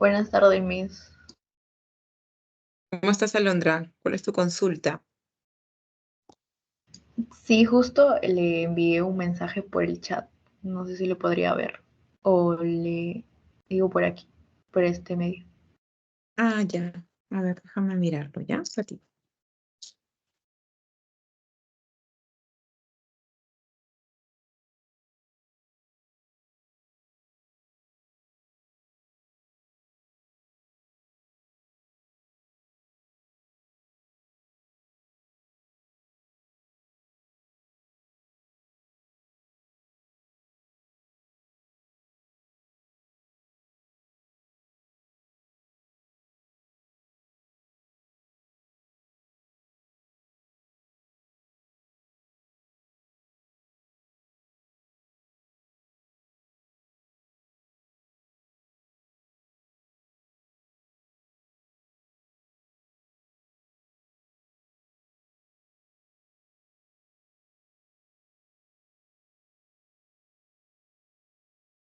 Buenas tardes, Miss. ¿Cómo estás, Alondra? ¿Cuál es tu consulta? Sí, justo le envié un mensaje por el chat. No sé si lo podría ver. O le digo por aquí, por este medio. Ah, ya. A ver, déjame mirarlo, ¿ya? Está aquí.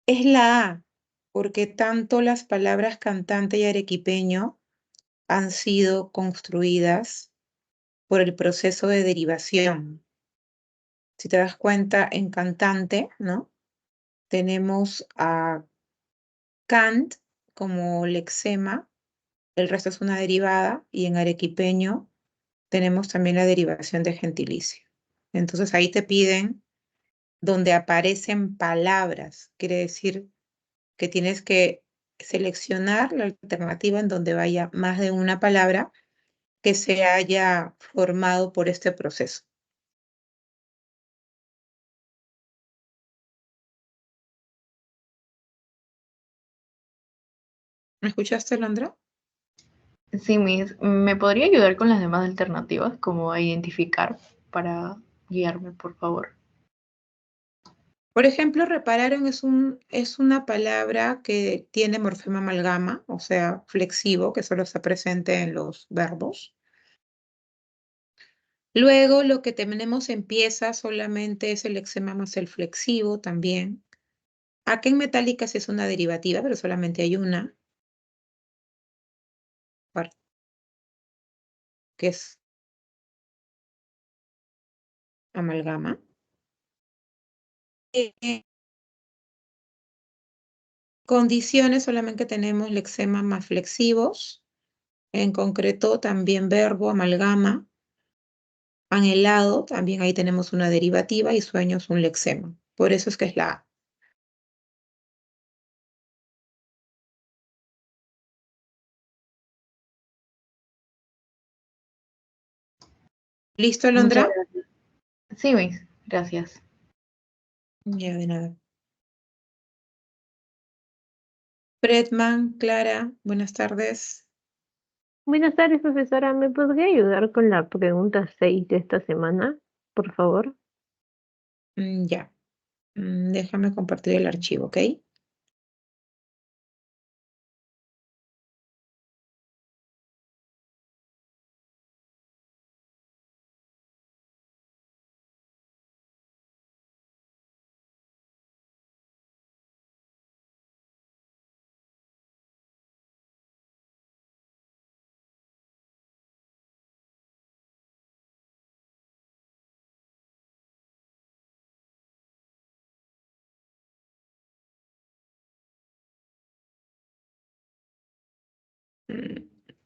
Es la A, porque tanto las palabras cantante y arequipeño han sido construidas por el proceso de derivación. Si te das cuenta, en cantante, ¿no? Tenemos a cant como lexema, el resto es una derivada, y en arequipeño tenemos también la derivación de gentilicio. Entonces ahí te piden donde aparecen palabras, quiere decir que tienes que seleccionar la alternativa en donde vaya más de una palabra que se haya formado por este proceso. ¿Me escuchaste, Londra? Sí, Miss. ¿Me podría ayudar con las demás alternativas, como a identificar para guiarme, por favor? Por ejemplo, repararon es una palabra que tiene morfema amalgama, o sea, flexivo, que solo está presente en los verbos. Luego, lo que tenemos en pieza solamente es el lexema más el flexivo también. Acá en metálicas es una derivativa, pero solamente hay una, que es amalgama. Condiciones solamente tenemos lexemas más flexivos, en concreto también verbo, amalgama, anhelado, también ahí tenemos una derivativa y sueños un lexema. Por eso es que es la A. ¿Listo, Muchas Alondra? gracias. Sí, Miss. Gracias. Ya, de nada. Fredman, Clara, buenas tardes. Buenas tardes, profesora. ¿Me podría ayudar con la pregunta 6 de esta semana, por favor? Ya. Déjame compartir el archivo, ¿ok?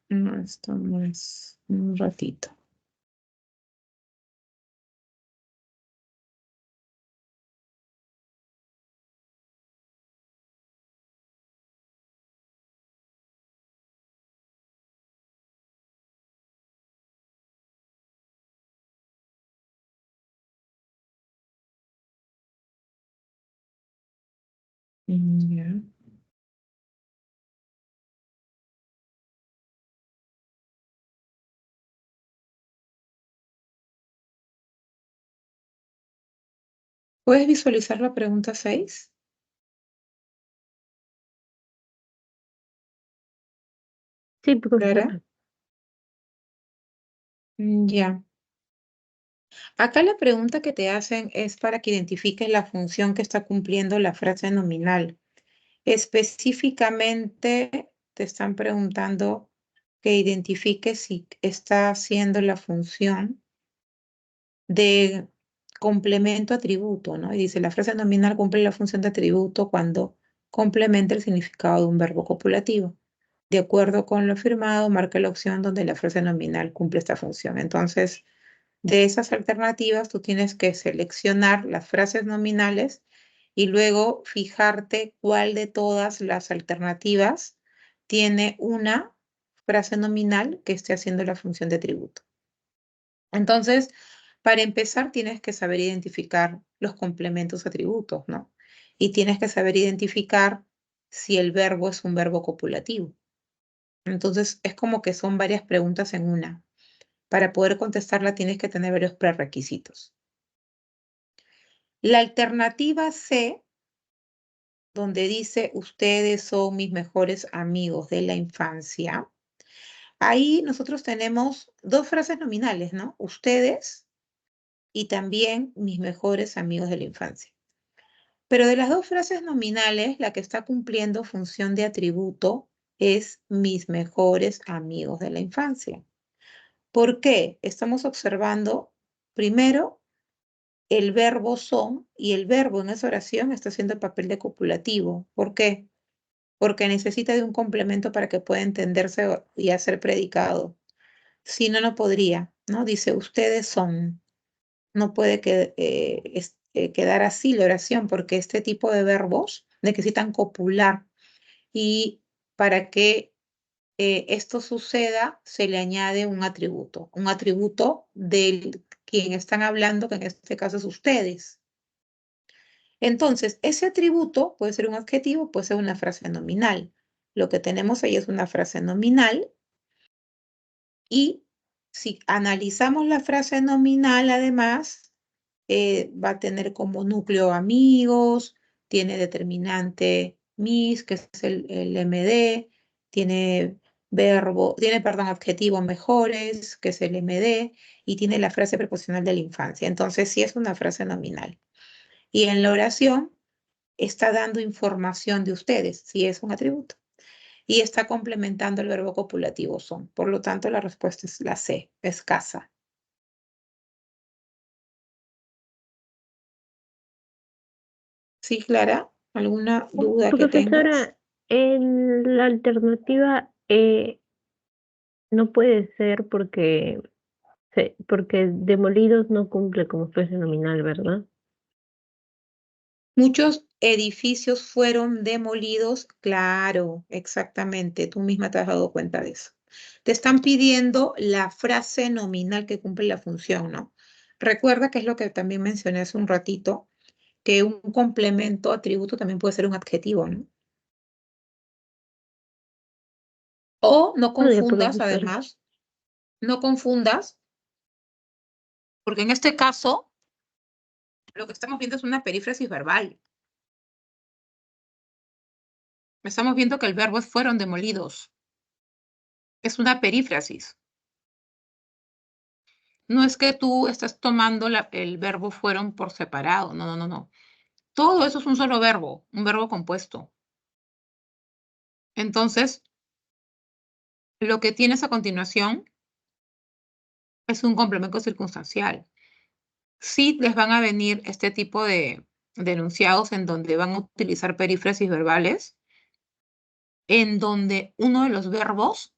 No, esto no es un ratito. Ya. ¿Puedes visualizar la pregunta 6, Sí, Clara? profesora. Ya. Acá la pregunta que te hacen es para que identifiques la función que está cumpliendo la frase nominal. Específicamente te están preguntando que identifiques si está haciendo la función de complemento atributo, ¿no? Y dice, la frase nominal cumple la función de atributo cuando complementa el significado de un verbo copulativo. De acuerdo con lo firmado, marca la opción donde la frase nominal cumple esta función. Entonces, de esas alternativas, tú tienes que seleccionar las frases nominales y luego fijarte cuál de todas las alternativas tiene una frase nominal que esté haciendo la función de atributo. Entonces, para empezar, tienes que saber identificar los complementos atributos, ¿no? Y tienes que saber identificar si el verbo es un verbo copulativo. Entonces, es como que son varias preguntas en una. Para poder contestarla tienes que tener varios prerequisitos. La alternativa C, donde dice, ustedes son mis mejores amigos de la infancia, ahí nosotros tenemos dos frases nominales, ¿no? Ustedes y también mis mejores amigos de la infancia. Pero de las dos frases nominales, la que está cumpliendo función de atributo es mis mejores amigos de la infancia. ¿Por qué? Estamos observando, primero, el verbo son y el verbo en esa oración está haciendo el papel de copulativo. ¿Por qué? Porque necesita de un complemento para que pueda entenderse y hacer predicado. Si no, no podría, ¿no? Dice, ustedes son. No puede quedar así la oración porque este tipo de verbos necesitan copular y para que esto suceda se le añade un atributo del quien están hablando, que en este caso es ustedes. Entonces, ese atributo puede ser un adjetivo, puede ser una frase nominal. Lo que tenemos ahí es una frase nominal y si analizamos la frase nominal, además, va a tener como núcleo amigos, tiene determinante mis, que es el MD, tiene perdón, adjetivo mejores, que es el MD, y tiene la frase preposicional de la infancia. Entonces, sí es una frase nominal. Y en la oración está dando información de ustedes, si es un atributo. Y está complementando el verbo copulativo son. Por lo tanto, la respuesta es la C, escasa. ¿Sí, Clara? ¿Alguna duda que tengas? Profesora, la alternativa no puede ser porque demolidos no cumple como frase nominal, ¿verdad? Muchos edificios fueron demolidos. Claro, exactamente. Tú misma te has dado cuenta de eso. Te están pidiendo la frase nominal que cumple la función, ¿no? Recuerda que es lo que también mencioné hace un ratito, que un complemento atributo también puede ser un adjetivo, ¿no? O no No, ya, confundas, profesora. además, no confundas, porque en este caso lo que estamos viendo es una perífrasis verbal. Estamos viendo que el verbo es fueron demolidos. Es una perífrasis. No es que tú estás tomando el verbo fueron por separado. No, no, no, no. Todo eso es un solo verbo, un verbo compuesto. Entonces, lo que tienes a continuación es un complemento circunstancial. Sí les van a venir este tipo de enunciados en donde van a utilizar perífrasis verbales, en donde uno de los verbos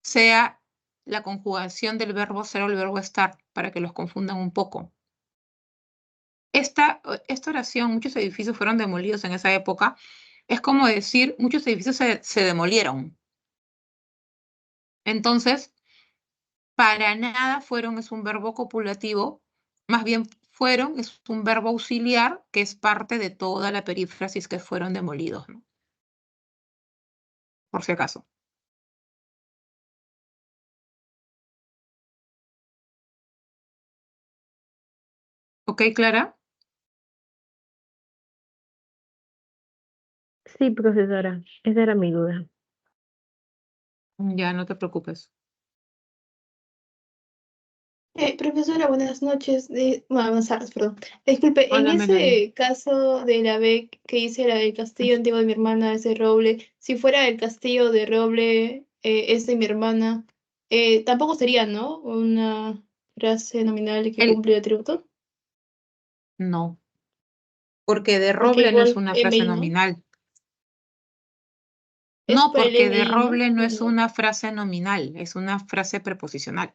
sea la conjugación del verbo ser o el verbo estar, para que los confundan un poco. Esta oración, muchos edificios fueron demolidos en esa época, es como decir, muchos edificios se demolieron. Entonces, para nada fueron es un verbo copulativo, más bien fueron es un verbo auxiliar que es parte de toda la perífrasis que fueron demolidos, ¿no? Por si acaso. ¿Ok, Clara? Sí, profesora, esa era mi duda. Ya, no te preocupes. Profesora, buenas noches. Bueno, buenas tardes, perdón. Disculpe, en Hola, Melanie. ese caso de la B que hice, la del castillo antiguo de mi hermana, ese roble, si fuera el castillo de roble, es de mi hermana, tampoco sería, ¿no? Una frase nominal que El, cumple el atributo, no, porque de porque roble no es igual una frase MI, ¿no? nominal. Es No, para el porque de MI, ¿no? roble no ¿O es no? una frase nominal, es una frase preposicional.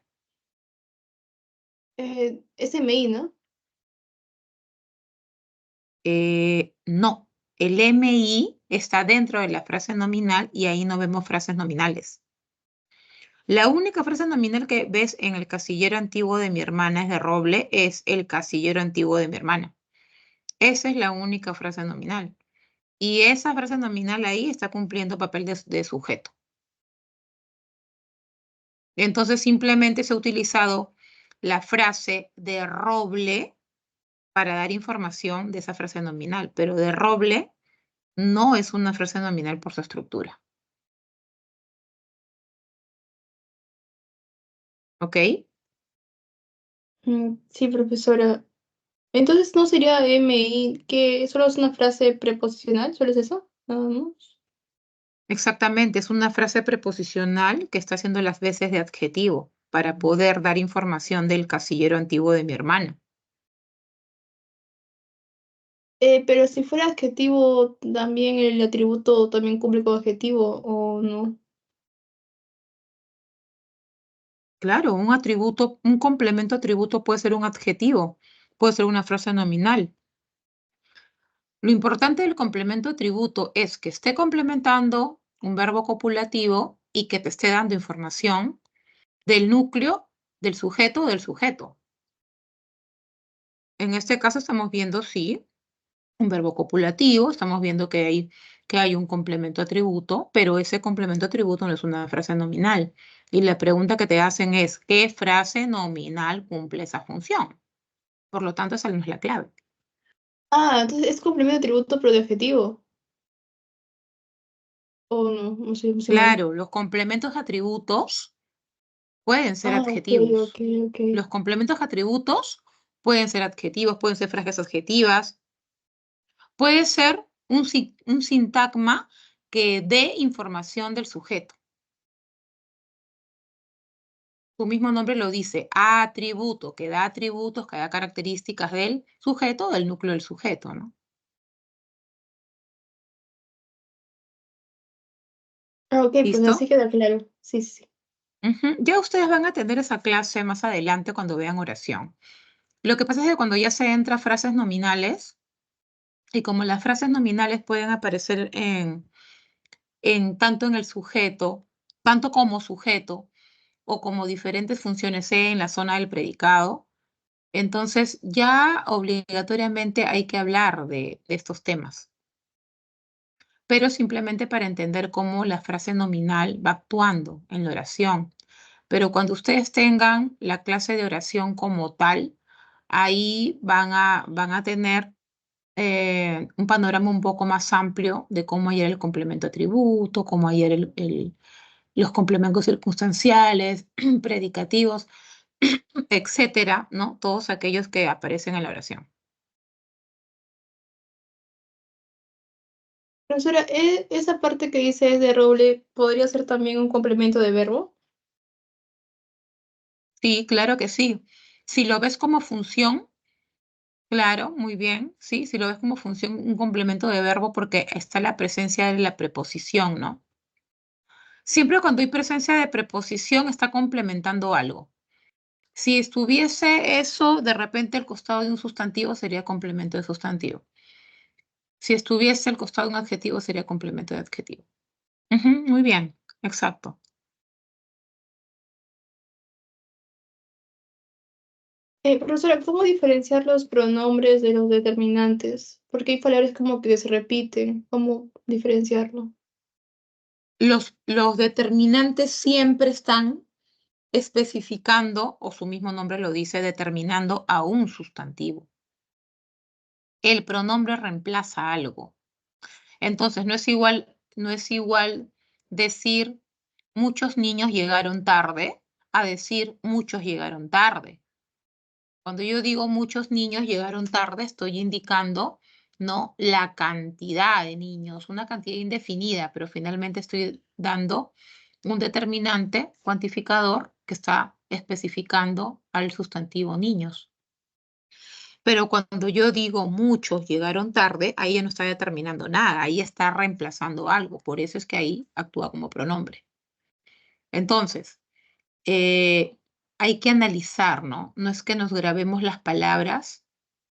Es MI, ¿no? No, el MI está dentro de la frase nominal y ahí no vemos frases nominales. La única frase nominal que ves en el casillero antiguo de mi hermana es de roble, es el casillero antiguo de mi hermana. Esa es la única frase nominal. Y esa frase nominal ahí está cumpliendo papel de sujeto. Entonces simplemente se ha utilizado la frase de roble para dar información de esa frase nominal, pero de roble no es una frase nominal por su estructura. ¿Ok? Sí, profesora. Entonces, ¿no sería MI, que solo es una frase preposicional? ¿Solo es eso? Nada más. Exactamente, es una frase preposicional que está haciendo las veces de adjetivo para poder dar información del casillero antiguo de mi hermana. Pero si fuera adjetivo, también el atributo también cumple con adjetivo, ¿o no? Claro, un atributo, un complemento atributo puede ser un adjetivo, puede ser una frase nominal. Lo importante del complemento atributo es que esté complementando un verbo copulativo y que te esté dando información del núcleo, del sujeto o del sujeto. En este caso estamos viendo, sí, un verbo copulativo, estamos viendo que hay un complemento atributo, pero ese complemento atributo no es una frase nominal. Y la pregunta que te hacen es, ¿qué frase nominal cumple esa función? Por lo tanto, esa no es la clave. Ah, entonces es complemento de atributo, pero de adjetivo. ¿O no? No sé, no sé mal. Claro, los complementos atributos pueden ser Ah, ok, ok, adjetivos. ok. Los complementos atributos pueden ser adjetivos, pueden ser frases adjetivas, puede ser un sintagma que dé información del sujeto. Su mismo nombre lo dice, atributo, que da atributos, que da características del sujeto o del núcleo del sujeto, ¿no? Ah, ok, pues así ¿Listo? queda claro. Sí, sí, sí. Ujú. Ya ustedes van a tener esa clase más adelante cuando vean oración. Lo que pasa es que cuando ya se entra a frases nominales, y como las frases nominales pueden aparecer en tanto en el sujeto, tanto como sujeto, o como diferentes funciones en la zona del predicado, entonces ya obligatoriamente hay que hablar de estos temas, pero simplemente para entender cómo la frase nominal va actuando en la oración. Pero cuando ustedes tengan la clase de oración como tal, ahí van a tener un panorama un poco más amplio de cómo ayer el complemento atributo, cómo ayer los complementos circunstanciales, predicativos, etcétera, ¿no? Todos aquellos que aparecen en la oración. Profesora, esa parte que dice es de roble, ¿podría ser también un complemento de verbo? Sí, claro que sí. Si lo ves como función, claro, muy bien, sí, si lo ves como función, un complemento de verbo porque está la presencia de la preposición, ¿no? Siempre cuando hay presencia de preposición está complementando algo. Si estuviese eso de repente al costado de un sustantivo, sería complemento de sustantivo. Si estuviese al costado de un adjetivo, sería complemento de adjetivo. Ujú, muy bien, exacto. Profesora, ¿cómo diferenciar los pronombres de los determinantes? Porque hay palabras como que se repiten. ¿Cómo diferenciarlo? Los determinantes siempre están especificando, o su mismo nombre lo dice, determinando a un sustantivo. El pronombre reemplaza algo. Entonces, no es igual decir muchos niños llegaron tarde a decir muchos llegaron tarde. Cuando yo digo muchos niños llegaron tarde, estoy indicando, ¿no?, la cantidad de niños, una cantidad indefinida, pero finalmente estoy dando un determinante cuantificador que está especificando al sustantivo niños. Pero cuando yo digo muchos llegaron tarde, ahí ya no está determinando nada, ahí está reemplazando algo. Por eso es que ahí actúa como pronombre. Entonces, hay que analizar, ¿no? No es que nos grabemos las palabras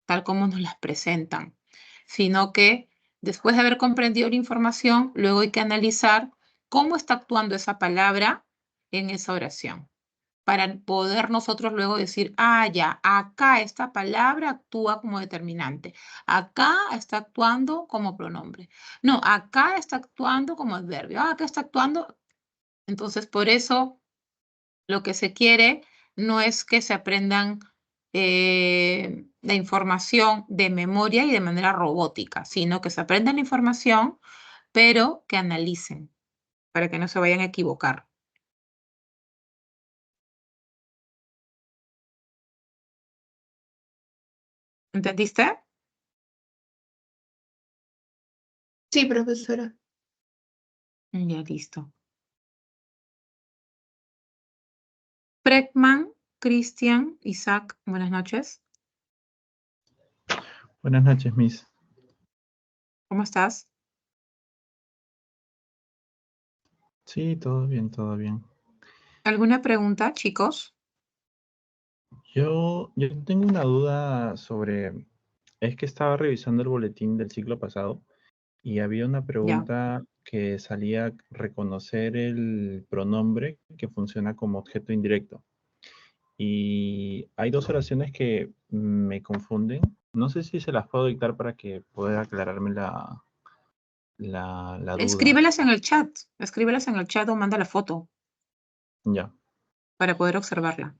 tal como nos las presentan, sino que después de haber comprendido la información, luego hay que analizar cómo está actuando esa palabra en esa oración, para poder nosotros luego decir, ah, ya, acá esta palabra actúa como determinante, acá está actuando como pronombre, no, acá está actuando como adverbio, acá está actuando. Entonces, por eso lo que se quiere no es que se aprendan la información de memoria y de manera robótica, sino que se aprendan la información, pero que analicen para que no se vayan a equivocar. ¿Entendiste? Sí, profesora. Ya, listo. Prekman, Cristian, Isaac, buenas noches. Buenas noches, Miss. ¿Cómo estás? Sí, todo bien, todo bien. ¿Alguna pregunta, chicos? Yo tengo una duda sobre, es que estaba revisando el boletín del ciclo pasado y había una Ya. pregunta que salía reconocer el pronombre que funciona como objeto indirecto. Y hay dos oraciones que me confunden. No sé si se las puedo dictar para que pueda aclararme la duda. Escríbelas en el chat o manda la foto Ya, para poder observarla.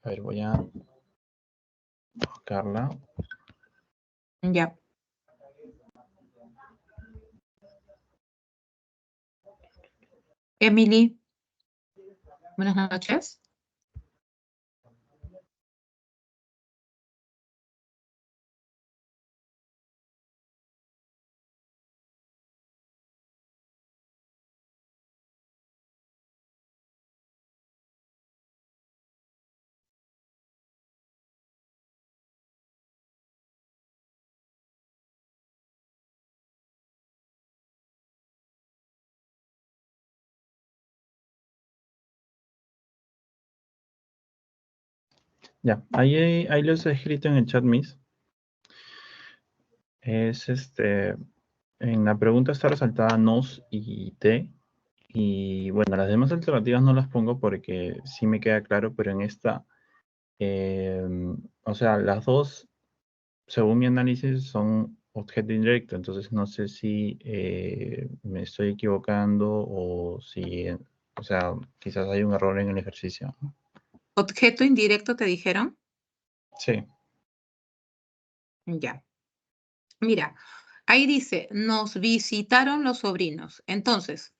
a ver, voy a buscarla. Ya. Emily, buenas noches. Ya, ahí los he escrito en el chat, Miss. Es en la pregunta está resaltada nos y te. Y bueno, las demás alternativas no las pongo porque sí me queda claro, pero en esta, eh, o sea, las dos, según mi análisis, son objeto indirecto. Entonces no sé si me estoy equivocando o si, o sea, quizás hay un error en el ejercicio, ¿no? ¿Objeto indirecto te dijeron? Sí, Ya. Mira, ahí dice, nos visitaron los sobrinos. Entonces,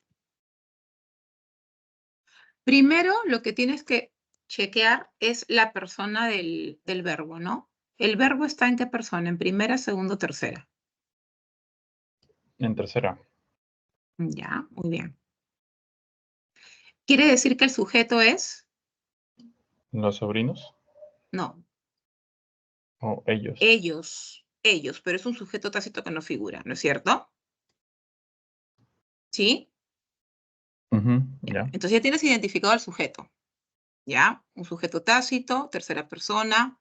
primero lo que tienes que chequear es la persona del verbo, ¿no? ¿El verbo está en qué persona? ¿En primera, segunda o tercera? en tercera. Ya, muy bien. ¿Quiere decir que el sujeto es? ¿Los sobrinos No, o ellos? ellos, pero es un sujeto tácito que no figura, ¿no es cierto? ¿Sí? Ujú, Ya. ya. Entonces ya tienes identificado al sujeto, ¿ya? Un sujeto tácito, tercera persona.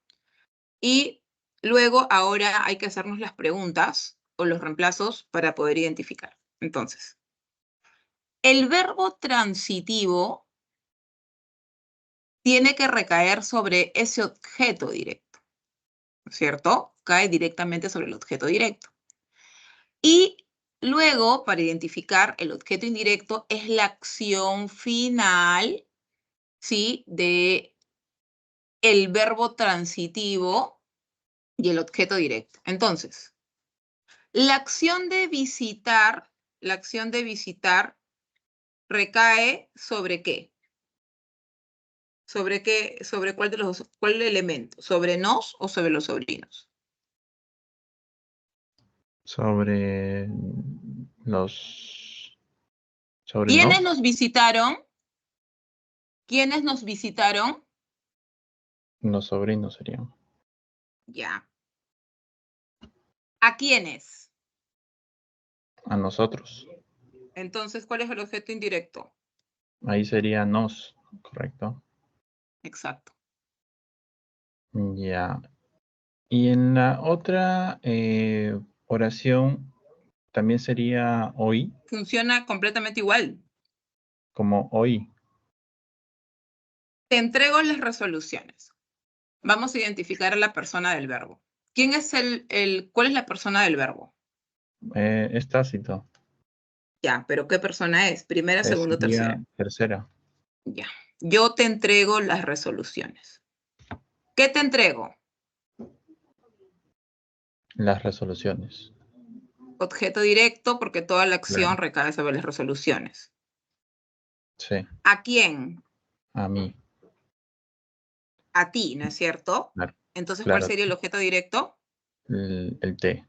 Y luego ahora hay que hacernos las preguntas o los reemplazos para poder identificar. Entonces, el verbo transitivo tiene que recaer sobre ese objeto directo, ¿no es cierto? Cae directamente sobre el objeto directo. Y luego, para identificar el objeto indirecto, es la acción final, ¿sí?, de el verbo transitivo y el objeto directo. Entonces, la acción de visitar recae ¿sobre qué? ¿Sobre qué, sobre cuál de los, cuál elemento? ¿Sobre nos o sobre los sobrinos? Sobre los... Sobre ¿Quiénes nos. nos visitaron? ¿Quiénes nos visitaron? Los sobrinos serían. Ya. ¿A quiénes? A nosotros. Entonces, ¿cuál es el objeto indirecto? Ahí sería nos, ¿correcto? Exacto. Ya. Y en la otra oración también sería hoy, Funciona completamente igual. como hoy. Te entrego las resoluciones. Vamos a identificar a la persona del verbo. ¿Quién es cuál es la persona del verbo? Es tácito. Ya, pero ¿qué persona es? ¿Primera, segunda o Sería tercera? tercera. Ya. Yo te entrego las resoluciones. ¿Qué te entrego? Las resoluciones. Objeto directo, porque toda la Claro. acción recae sobre las resoluciones. Sí, ¿A quién? a mí. A ti, ¿no es cierto? Claro. Entonces, ¿cuál Claro. sería el objeto directo? El T.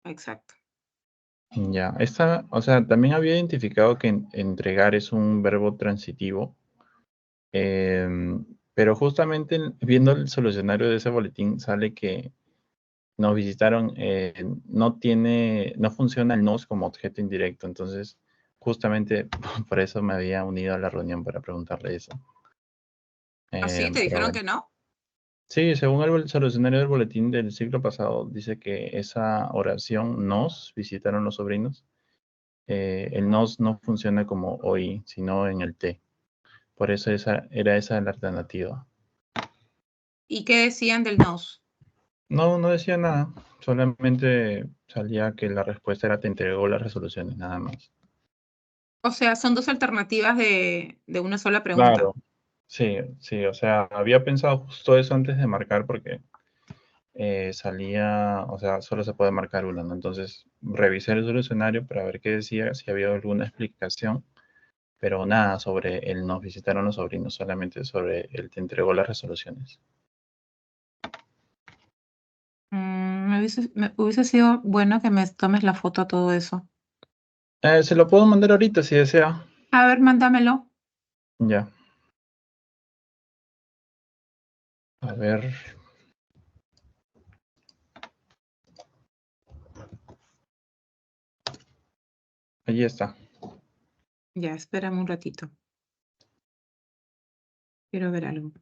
Exacto. Ya. Esta, o sea, también había identificado que entregar es un verbo transitivo. Pero justamente viendo el solucionario de ese boletín sale que nos visitaron, no funciona el nos como objeto indirecto, entonces justamente por eso me había unido a la reunión para preguntarle eso. ¿Así? ¿Te Pero dijeron bueno, que no? sí, según el solucionario del boletín del siglo pasado, dice que esa oración nos visitaron los sobrinos, el nos no funciona como hoy, sino en el te. Por eso era esa la alternativa. ¿Y qué decían del nos? No, no decía nada. Solamente salía que la respuesta era te entregó las resoluciones, nada más. O sea, son dos alternativas de una sola pregunta. Claro, sí, sí, o sea, había pensado justo eso antes de marcar porque salía, o sea, solo se puede marcar una, ¿no? Entonces revisé el solucionario para ver qué decía, si había alguna explicación, pero nada sobre el nos visitaron los sobrinos, solamente sobre el te entregó las resoluciones. Me hubiese sido bueno que me tomes la foto a todo eso. Se lo puedo mandar ahorita si desea. A ver, mándamelo. Ya. A ver. Allí está. Ya, espérame un ratito. Quiero ver algo.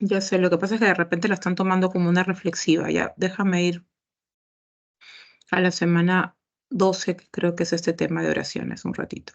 Ya sé, lo que pasa es que de repente la están tomando como una reflexiva. Ya, déjame ir a la semana 12, que creo que es este tema de oraciones, un ratito.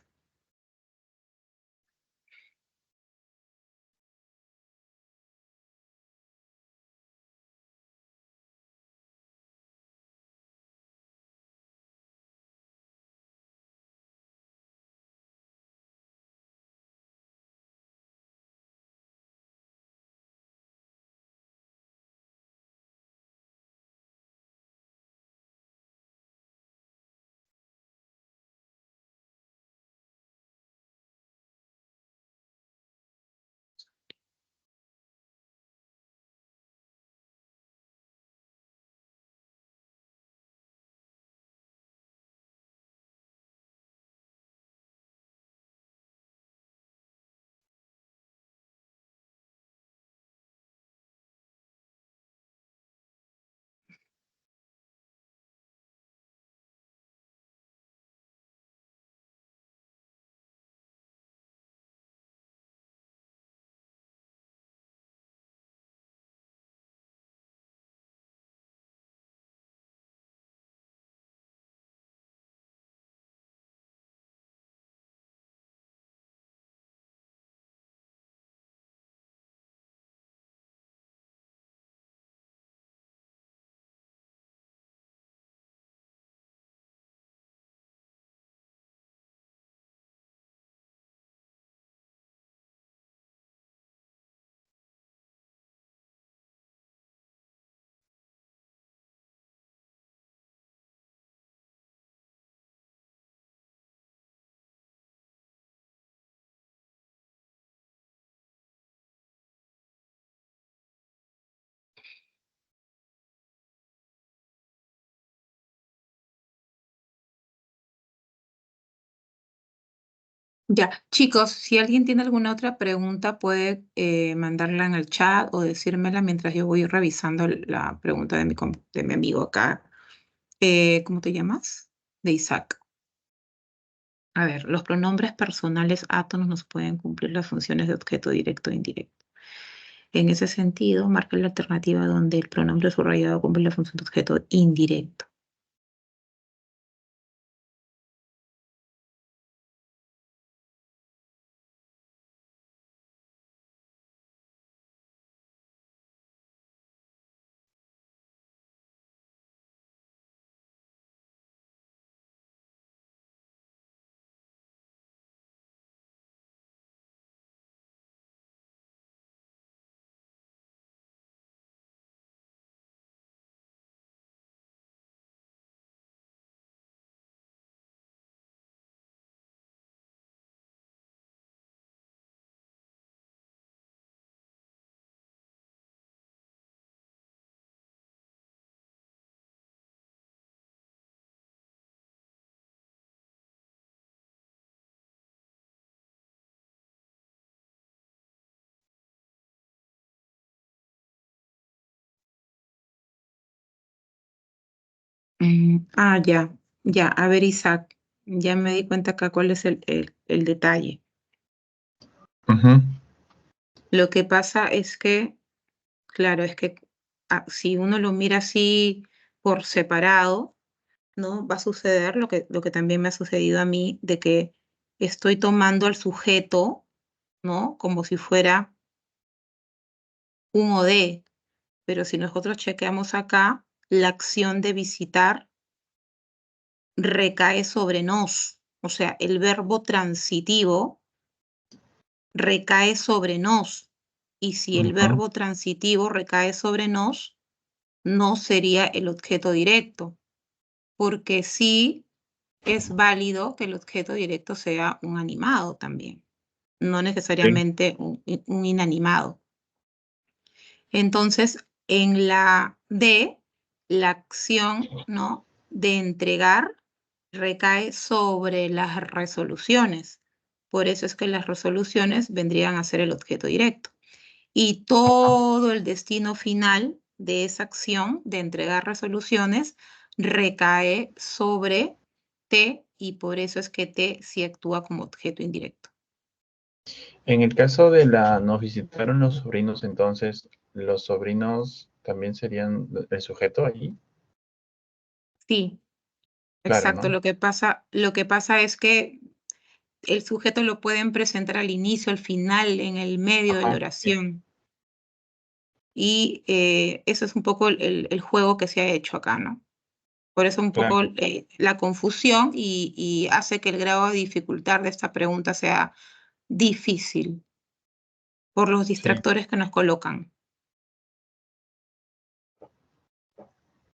Ya, chicos, si alguien tiene alguna otra pregunta, puede mandarla en el chat o decírmela mientras yo voy revisando la pregunta de mi amigo acá. ¿Cómo te llamas? De Isaac. A ver, los pronombres personales átomos nos pueden cumplir las funciones de objeto directo e indirecto. En ese sentido, marca la alternativa donde el pronombre subrayado cumple la función de objeto indirecto. Ya, ya. A ver, Isaac, ya me di cuenta acá cuál es el detalle. Ujú. Lo que pasa es que, claro, es que si uno lo mira así por separado, ¿no? Va a suceder lo que también me ha sucedido a mí, de que estoy tomando al sujeto, ¿no? Como si fuera un OD, pero si nosotros chequeamos acá, la acción de visitar recae sobre nos, o sea, el verbo transitivo recae sobre nos, y si el Ujú. verbo transitivo recae sobre nos, no sería el objeto directo, porque sí es válido que el objeto directo sea un animado también, no Sí. necesariamente un inanimado. Entonces, en la D, la acción, ¿no?, de entregar recae sobre las resoluciones. Por eso es que las resoluciones vendrían a ser el objeto directo. Y todo el destino final de esa acción de entregar resoluciones recae sobre T, y por eso es que T sí actúa como objeto indirecto. En el caso de nos visitaron los sobrinos, entonces, ¿los sobrinos también serían el sujeto ahí? Sí, Claro, exacto. ¿no? Lo que pasa es que el sujeto lo pueden presentar al inicio, al final, en el medio de la Ajá, sí, oración. Y eso es un poco el juego que se ha hecho acá, ¿no? Por eso un claro, poco la confusión, y hace que el grado de dificultad de esta pregunta sea difícil por los sí, distractores que nos colocan.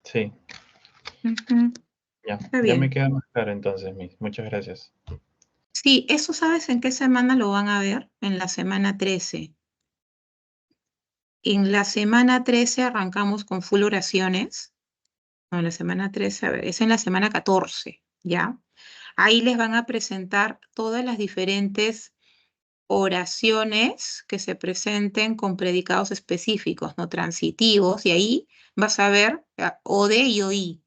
sí. Ujú. Ya, Está ya me bien. queda más claro entonces, Miss. Muchas gracias. Sí, eso sabes en qué semana lo van a ver, en la semana 13. En la semana 13 arrancamos con full oraciones. No, en la semana 13, a ver, es en la semana 14, ¿ya? Ahí les van a presentar todas las diferentes oraciones que se presenten con predicados específicos, no transitivos, y ahí vas a ver ode y oí.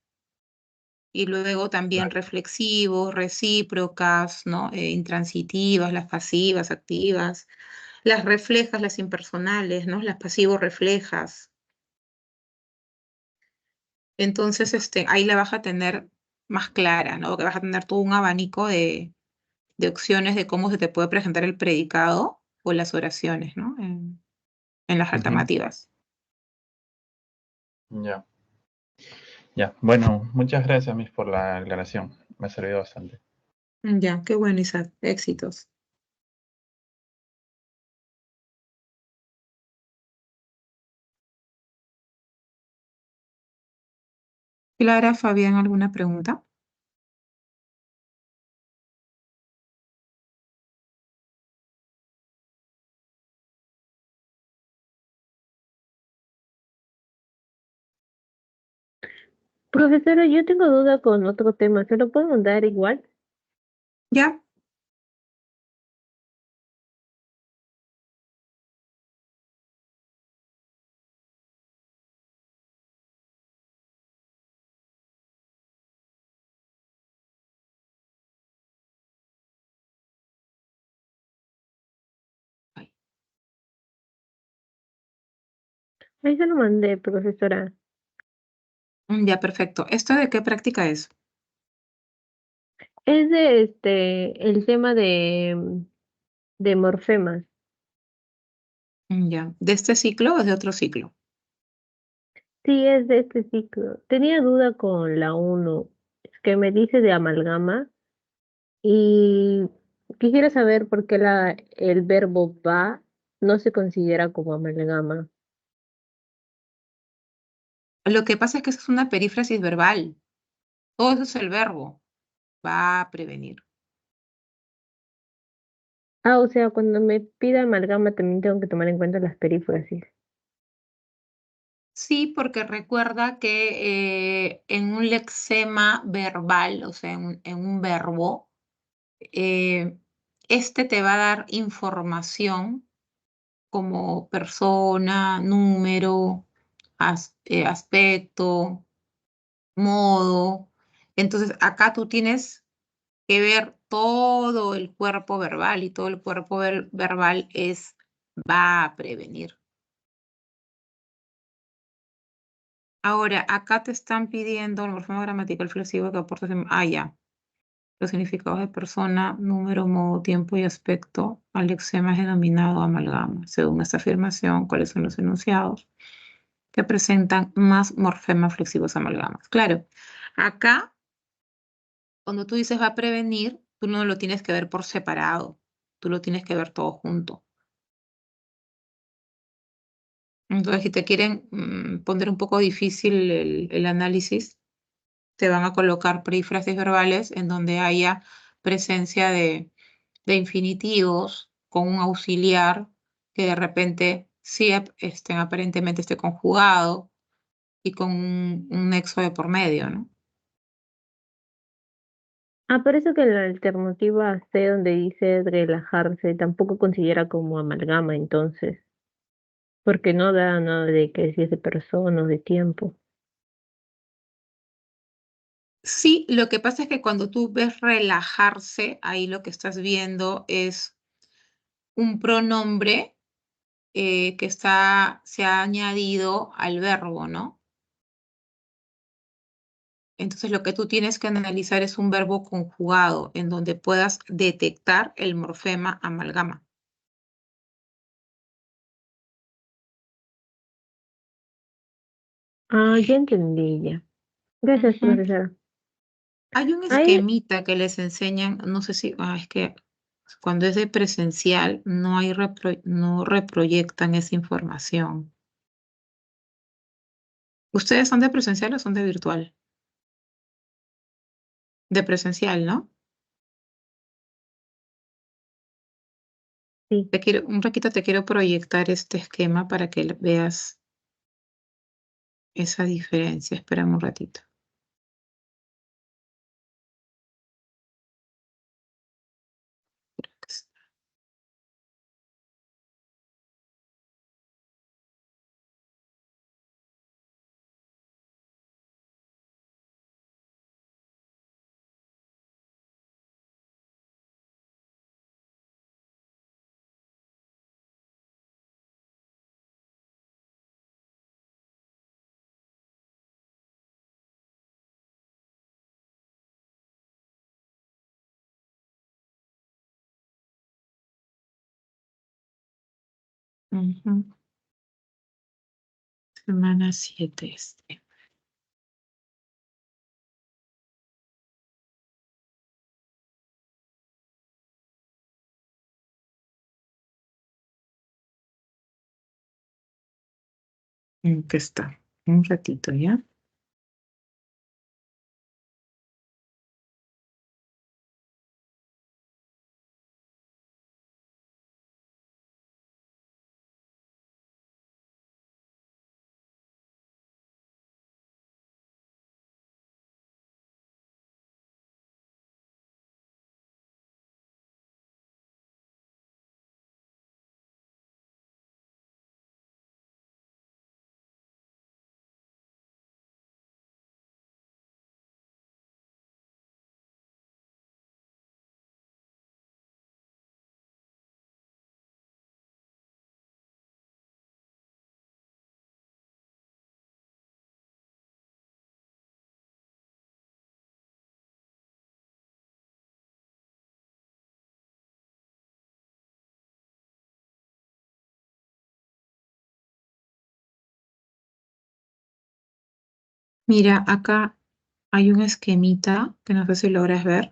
Y luego también Claro, reflexivos, recíprocas, ¿no? Intransitivas, las pasivas, activas, las reflejas, las impersonales, ¿no? Las pasivos reflejas. Entonces, ahí la vas a tener más clara, ¿no? Que vas a tener todo un abanico de opciones de cómo se te puede presentar el predicado o las oraciones, ¿no? En las ujú, alternativas. ya, ya. Bueno, muchas gracias, Miss, por la aclaración. Me ha servido bastante. Ya, qué bueno, Isaac. Éxitos. Clara, Fabián, ¿alguna pregunta? Profesora, yo tengo duda con otro tema. ¿Se lo puedo mandar igual? Ya, Ahí se lo mandé, profesora. Ya, perfecto. ¿Esto de qué práctica es? Es de el tema de morfemas. Ya. ¿De este ciclo o es de otro ciclo? Sí, es de este ciclo. Tenía duda con la uno, es que me dice de amalgama y quisiera saber por qué el verbo va no se considera como amalgama. Lo que pasa es que eso es una perífrasis verbal. Todo eso es el verbo. Va a prevenir. Ah, o sea, cuando me pida amalgama también tengo que tomar en cuenta las perífrasis. Sí, porque recuerda que en un lexema verbal, o sea, en un verbo, eh, este te va a dar información como persona, número, aspecto, modo. Entonces, acá tú tienes que ver todo el cuerpo verbal y todo el cuerpo verbal va a prevenir. Ahora, acá te están pidiendo el morfema gramatical flexivo que aporta. Ya. Los significados de persona, número, modo, tiempo y aspecto al lexema es denominado amalgama. Según esta afirmación, ¿cuáles son los enunciados que presentan más morfemas flexivos amalgamas? Claro, acá, cuando tú dices va a prevenir, tú no lo tienes que ver por separado, tú lo tienes que ver todo junto. Entonces, si te quieren poner un poco difícil el análisis, te van a colocar perífrasis verbales en donde haya presencia de infinitivos con un auxiliar que de repente sí aparentemente esté conjugado y con un nexo de por medio, ¿no? Ah, parece que la alternativa C donde dice relajarse tampoco considera como amalgama entonces, porque no da nada de que si es de persona o de tiempo. Sí, lo que pasa es que cuando tú ves relajarse, ahí lo que estás viendo es un pronombre que se ha añadido al verbo, ¿no? Entonces lo que tú tienes que analizar es un verbo conjugado en donde puedas detectar el morfema amalgama. Ah, ya entendí ya. Gracias, Ujú. profesora. Hay un Ahí, esquemita que les enseñan, no sé si, es que cuando es de presencial no reproyectan esa información. ¿Ustedes son de presencial o son de virtual? De presencial, ¿no? sí. Un ratito te quiero proyectar este esquema para que veas esa diferencia. Espérame un ratito. Ujú. Semana 7 este. ¿Qué está? Un ratito, ¿ya? Mira, acá hay un esquemita que no sé si logras ver.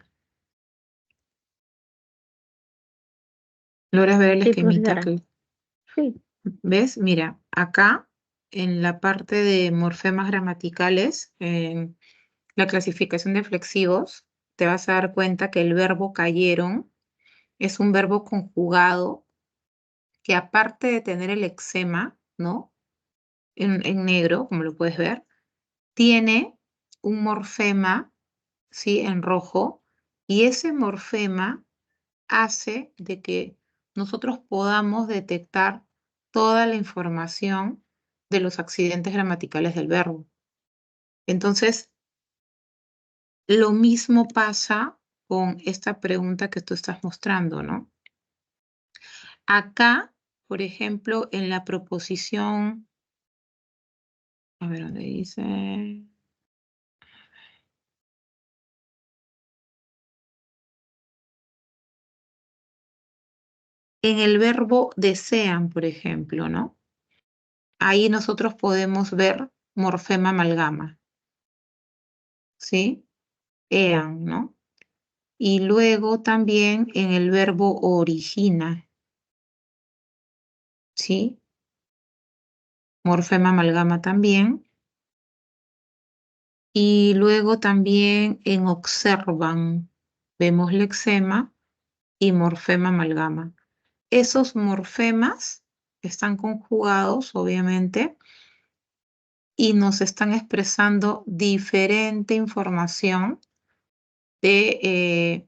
¿Logras ver el Sí, esquemita profesora. que Sí. ves? Mira, acá en la parte de morfemas gramaticales, en la clasificación de flexivos, te vas a dar cuenta que el verbo cayeron es un verbo conjugado que aparte de tener el exema, ¿no? En negro, como lo puedes ver, tiene un morfema, ¿sí? En rojo, y ese morfema hace de que nosotros podamos detectar toda la información de los accidentes gramaticales del verbo. Entonces, lo mismo pasa con esta pregunta que tú estás mostrando, ¿no? Acá, por ejemplo, en la proposición, a ver dónde dice, en el verbo desean, por ejemplo, ¿no? Ahí nosotros podemos ver morfema amalgama, ¿sí? Ean, ¿no? Y luego también en el verbo origina, ¿sí? Morfema amalgama también. Y luego también en observan, vemos lexema y morfema amalgama. Esos morfemas están conjugados, obviamente, y nos están expresando diferente información de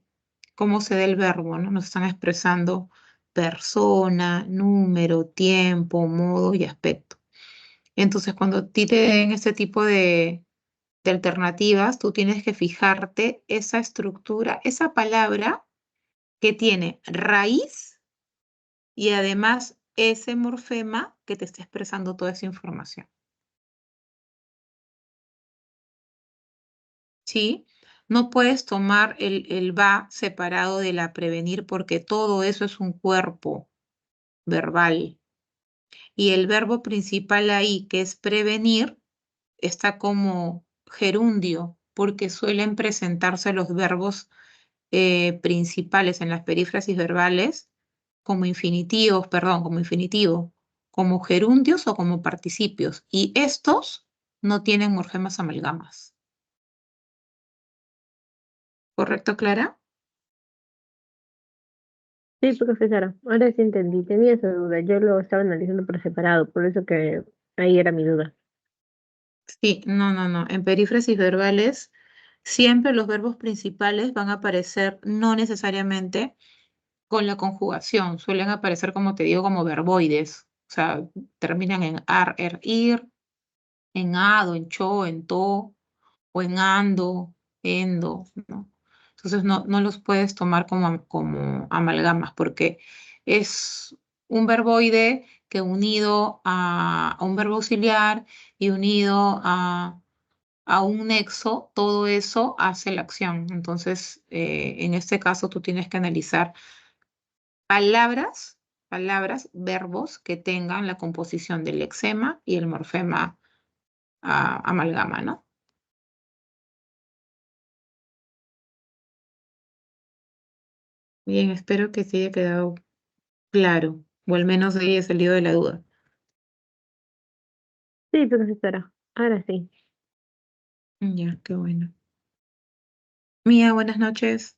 cómo se da el verbo, ¿no? Nos están expresando persona, número, tiempo, modo y aspecto. Entonces, cuando a ti te den este tipo de alternativas, tú tienes que fijarte esa estructura, esa palabra que tiene raíz y además ese morfema que te está expresando toda esa información. ¿Sí? No puedes tomar el va separado de la prevenir porque todo eso es un cuerpo verbal. Y el verbo principal ahí, que es prevenir, está como gerundio, porque suelen presentarse los verbos principales en las perífrasis verbales como infinitivos, perdón, como infinitivo, como gerundios o como participios. Y estos no tienen morfemas amalgamas. ¿Correcto, Clara? Sí, profesora. Ahora sí entendí. Tenía esa duda. Yo lo estaba analizando por separado, por eso que ahí era mi duda. Sí, no. En perífrasis verbales, siempre los verbos principales van a aparecer no necesariamente con la conjugación, suelen aparecer, como te digo, como verboides. O sea, terminan en ar, er, ir, en ado, en cho, en to, o en ando, endo, ¿no? Entonces no los puedes tomar como amalgamas porque es un verboide que unido a un verbo auxiliar y unido a un nexo, todo eso hace la acción. Entonces, en este caso tú tienes que analizar palabras, verbos que tengan la composición del lexema y el morfema amalgama, ¿no? Bien, espero que se haya quedado claro, o al menos haya salido de la duda. Sí, profesora. Ahora sí. Ya, qué bueno. Mía, buenas noches.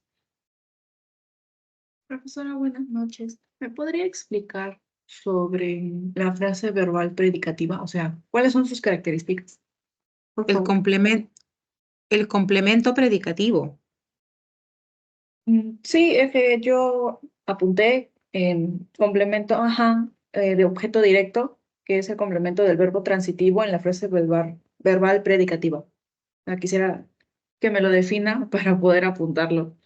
Profesora, buenas noches. ¿Me podría explicar sobre la frase verbal predicativa? O sea, ¿cuáles son sus características? Por El favor. complemento, el complemento predicativo. Sí, es que yo apunté en complemento, de objeto directo, que es el complemento del verbo transitivo en la frase verbal predicativa. Quisiera que me lo defina para poder apuntarlo,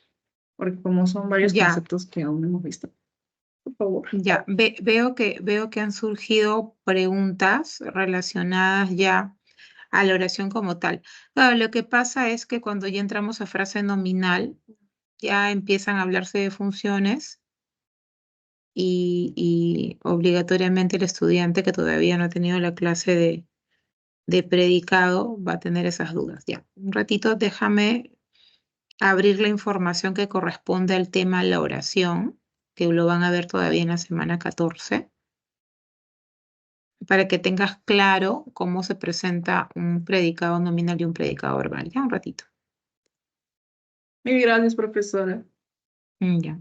porque como son varios Ya, conceptos que aún no hemos visto. Por favor. ya. Veo que han surgido preguntas relacionadas ya a la oración como tal. Claro, lo que pasa es que cuando ya entramos a frase nominal, ya empiezan a hablarse de funciones y obligatoriamente el estudiante que todavía no ha tenido la clase de predicado va a tener esas dudas. Ya, un ratito déjame abrir la información que corresponde al tema de la oración, que lo van a ver todavía en la semana 14, para que tengas claro cómo se presenta un predicado nominal y un predicado verbal. Ya, un ratito. Mil gracias, profesora. Ya.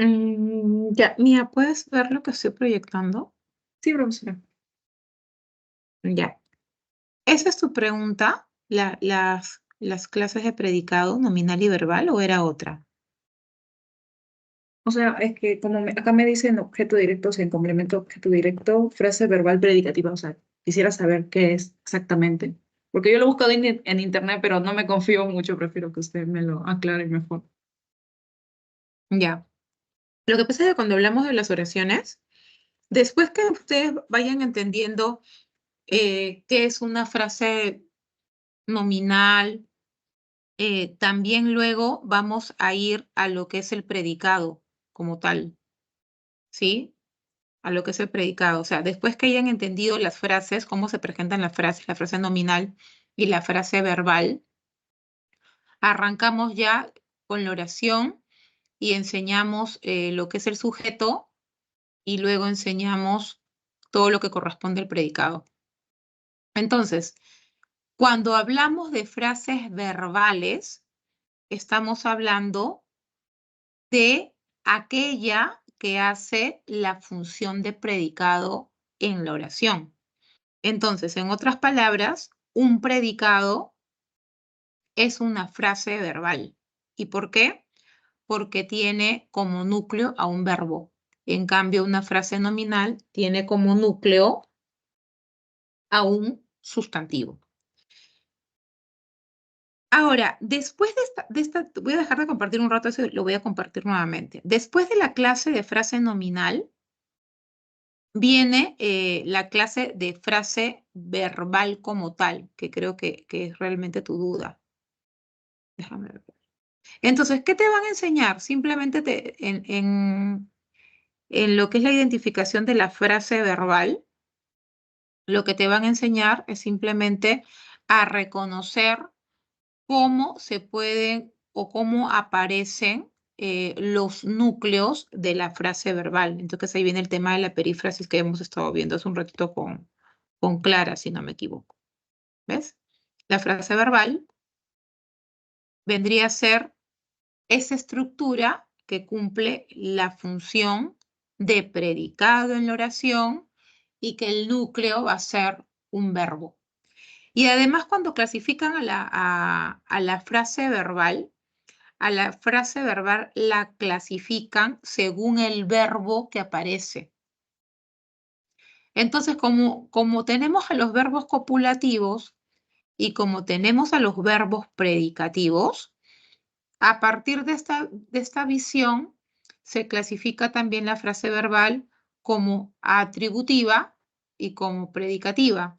Ya, Mía, ¿puedes ver lo que estoy proyectando? Sí, profesora. Ya. ¿Esa es tu pregunta? ¿Las clases de predicado nominal y verbal o era otra? O sea, es que como acá me dicen objeto directo, o sea, en complemento objeto directo, frase verbal predicativa, o sea, quisiera saber qué es exactamente. Porque yo lo he buscado en internet, pero no me confío mucho, prefiero que usted me lo aclare mejor. Ya. Lo que pasa es que cuando hablamos de las oraciones, después que ustedes vayan entendiendo qué es una frase nominal, también luego vamos a ir a lo que es el predicado como tal, ¿sí? A lo que es el predicado. O sea, después que hayan entendido las frases, cómo se presentan las frases, la frase nominal y la frase verbal, arrancamos ya con la oración y enseñamos lo que es el sujeto y luego enseñamos todo lo que corresponde al predicado. Entonces, cuando hablamos de frases verbales, estamos hablando de aquella que hace la función de predicado en la oración. Entonces, en otras palabras, un predicado es una frase verbal. ¿Y por qué? Porque tiene como núcleo a un verbo. En cambio, una frase nominal tiene como núcleo a un sustantivo. Ahora, después de esta, voy a dejar de compartir un rato eso y lo voy a compartir nuevamente. Después de la clase de frase nominal, viene la clase de frase verbal como tal, que creo que es realmente tu duda. Déjame ver. Entonces, ¿qué te van a enseñar? Simplemente en lo que es la identificación de la frase verbal, lo que te van a enseñar es simplemente a reconocer cómo se pueden o cómo aparecen los núcleos de la frase verbal. Entonces ahí viene el tema de la perífrasis que hemos estado viendo hace un ratito con Clara, si no me equivoco. ¿Ves? La frase verbal vendría a ser esa estructura que cumple la función de predicado en la oración y que el núcleo va a ser un verbo. Y además cuando clasifican a la frase verbal, a la frase verbal la clasifican según el verbo que aparece. Entonces, como tenemos a los verbos copulativos y como tenemos a los verbos predicativos, a partir de esta visión se clasifica también la frase verbal como atributiva y como predicativa.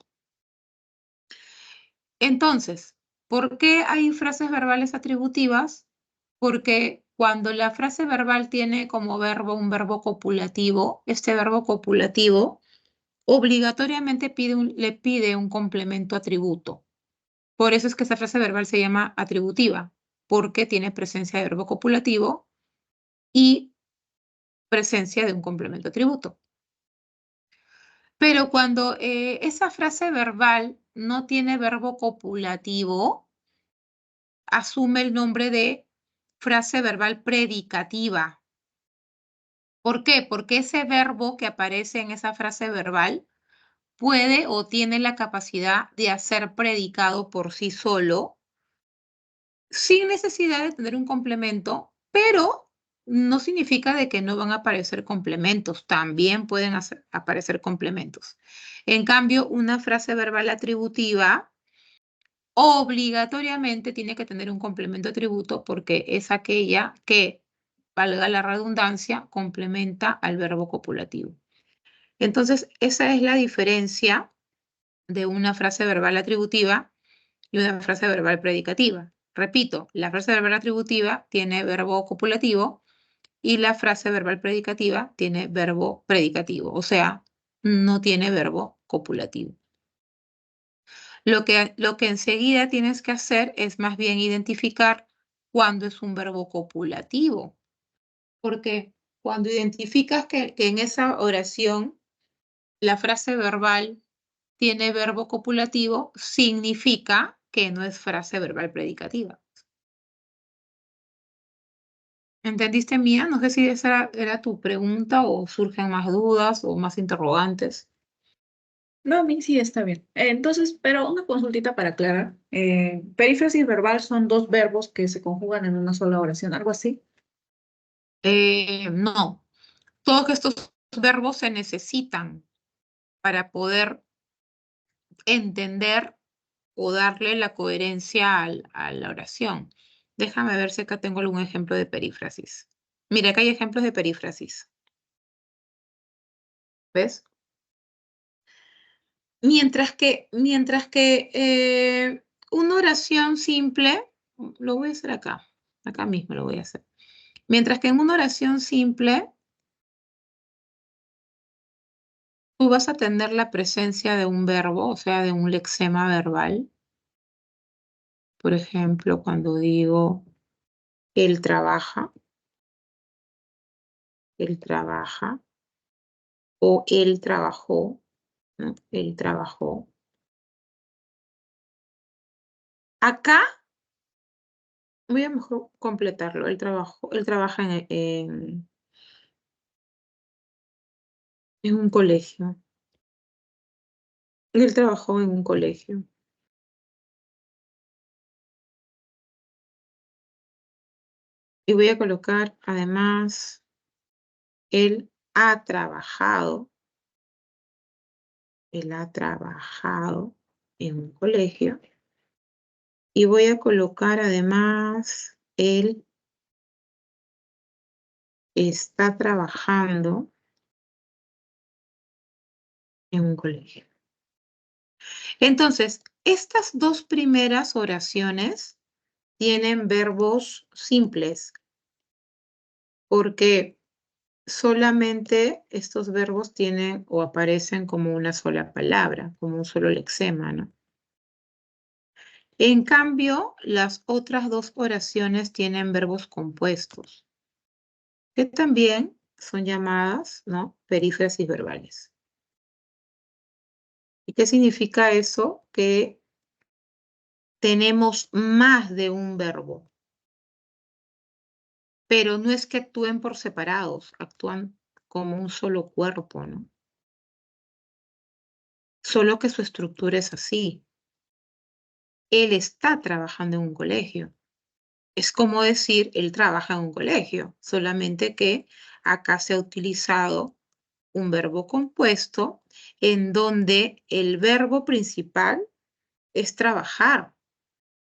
Entonces, ¿por qué hay frases verbales atributivas? Porque cuando la frase verbal tiene como verbo un verbo copulativo, este verbo copulativo obligatoriamente le pide un complemento atributo. Por eso es que esta frase verbal se llama atributiva, porque tiene presencia de verbo copulativo y presencia de un complemento atributo. Pero cuando esa frase verbal no tiene verbo copulativo, asume el nombre de frase verbal predicativa. ¿Por qué? Porque ese verbo que aparece en esa frase verbal puede o tiene la capacidad de ser predicado por sí solo, sin necesidad de tener un complemento, pero no significa de que no van a aparecer complementos, también pueden aparecer complementos. En cambio, una frase verbal atributiva obligatoriamente tiene que tener un complemento atributo porque es aquella que, valga la redundancia, complementa al verbo copulativo. Entonces, esa es la diferencia de una frase verbal atributiva y una frase verbal predicativa. Repito, la frase verbal atributiva tiene verbo copulativo y la frase verbal predicativa tiene verbo predicativo, o sea, no tiene verbo copulativo. Lo que enseguida tienes que hacer es más bien identificar cuándo es un verbo copulativo, porque cuando identificas que en esa oración la frase verbal tiene verbo copulativo, significa que no es frase verbal predicativa. ¿Entendiste, Mía? No sé si esa era tu pregunta o surgen más dudas o más interrogantes. No, a mí sí está bien. Entonces, pero una consultita para aclarar. Perífrasis verbal son dos verbos que se conjugan en una sola oración, algo así. No, todos estos verbos se necesitan para poder entender o darle la coherencia a la oración. Déjame ver si acá tengo algún ejemplo de perífrasis. Mira, acá hay ejemplos de perífrasis. ¿Ves? Mientras que una oración simple, lo voy a hacer acá mismo lo voy a hacer. Mientras que en una oración simple, tú vas a tener la presencia de un verbo, o sea, de un lexema verbal. Por ejemplo, cuando digo él trabaja, o él trabajó, ¿no? Él trabajó. Acá voy a mejor completarlo. Él trabaja en un colegio. Él trabajó en un colegio. Y voy a colocar, además, él ha trabajado. Él ha trabajado en un colegio. Y voy a colocar, además, él está trabajando en un colegio. Entonces, estas dos primeras oraciones tienen verbos simples, porque solamente estos verbos tienen o aparecen como una sola palabra, como un solo lexema, ¿no? En cambio, las otras dos oraciones tienen verbos compuestos, que también son llamadas, ¿no?, perífrasis verbales. ¿Y qué significa eso? Que tenemos más de un verbo, pero no es que actúen por separados, actúan como un solo cuerpo, ¿no? Solo que su estructura es así. Él está trabajando en un colegio. Es como decir, él trabaja en un colegio, solamente que acá se ha utilizado un verbo compuesto en donde el verbo principal es trabajar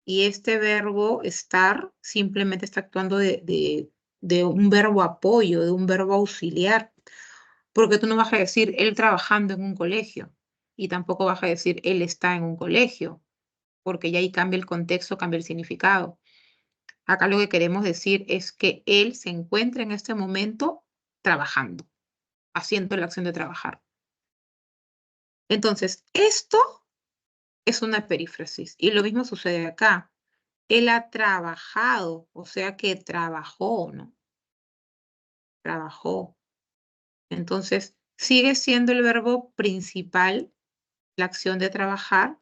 y este verbo estar simplemente está actuando de un verbo apoyo, de un verbo auxiliar. Porque tú no vas a decir él trabajando en un colegio y tampoco vas a decir él está en un colegio, porque ya ahí cambia el contexto, cambia el significado. Acá lo que queremos decir es que él se encuentra en este momento trabajando, haciendo la acción de trabajar. Entonces, esto es una perífrasis y lo mismo sucede acá. Él ha trabajado, o sea que trabajó, ¿no? Trabajó. Entonces, sigue siendo el verbo principal, la acción de trabajar,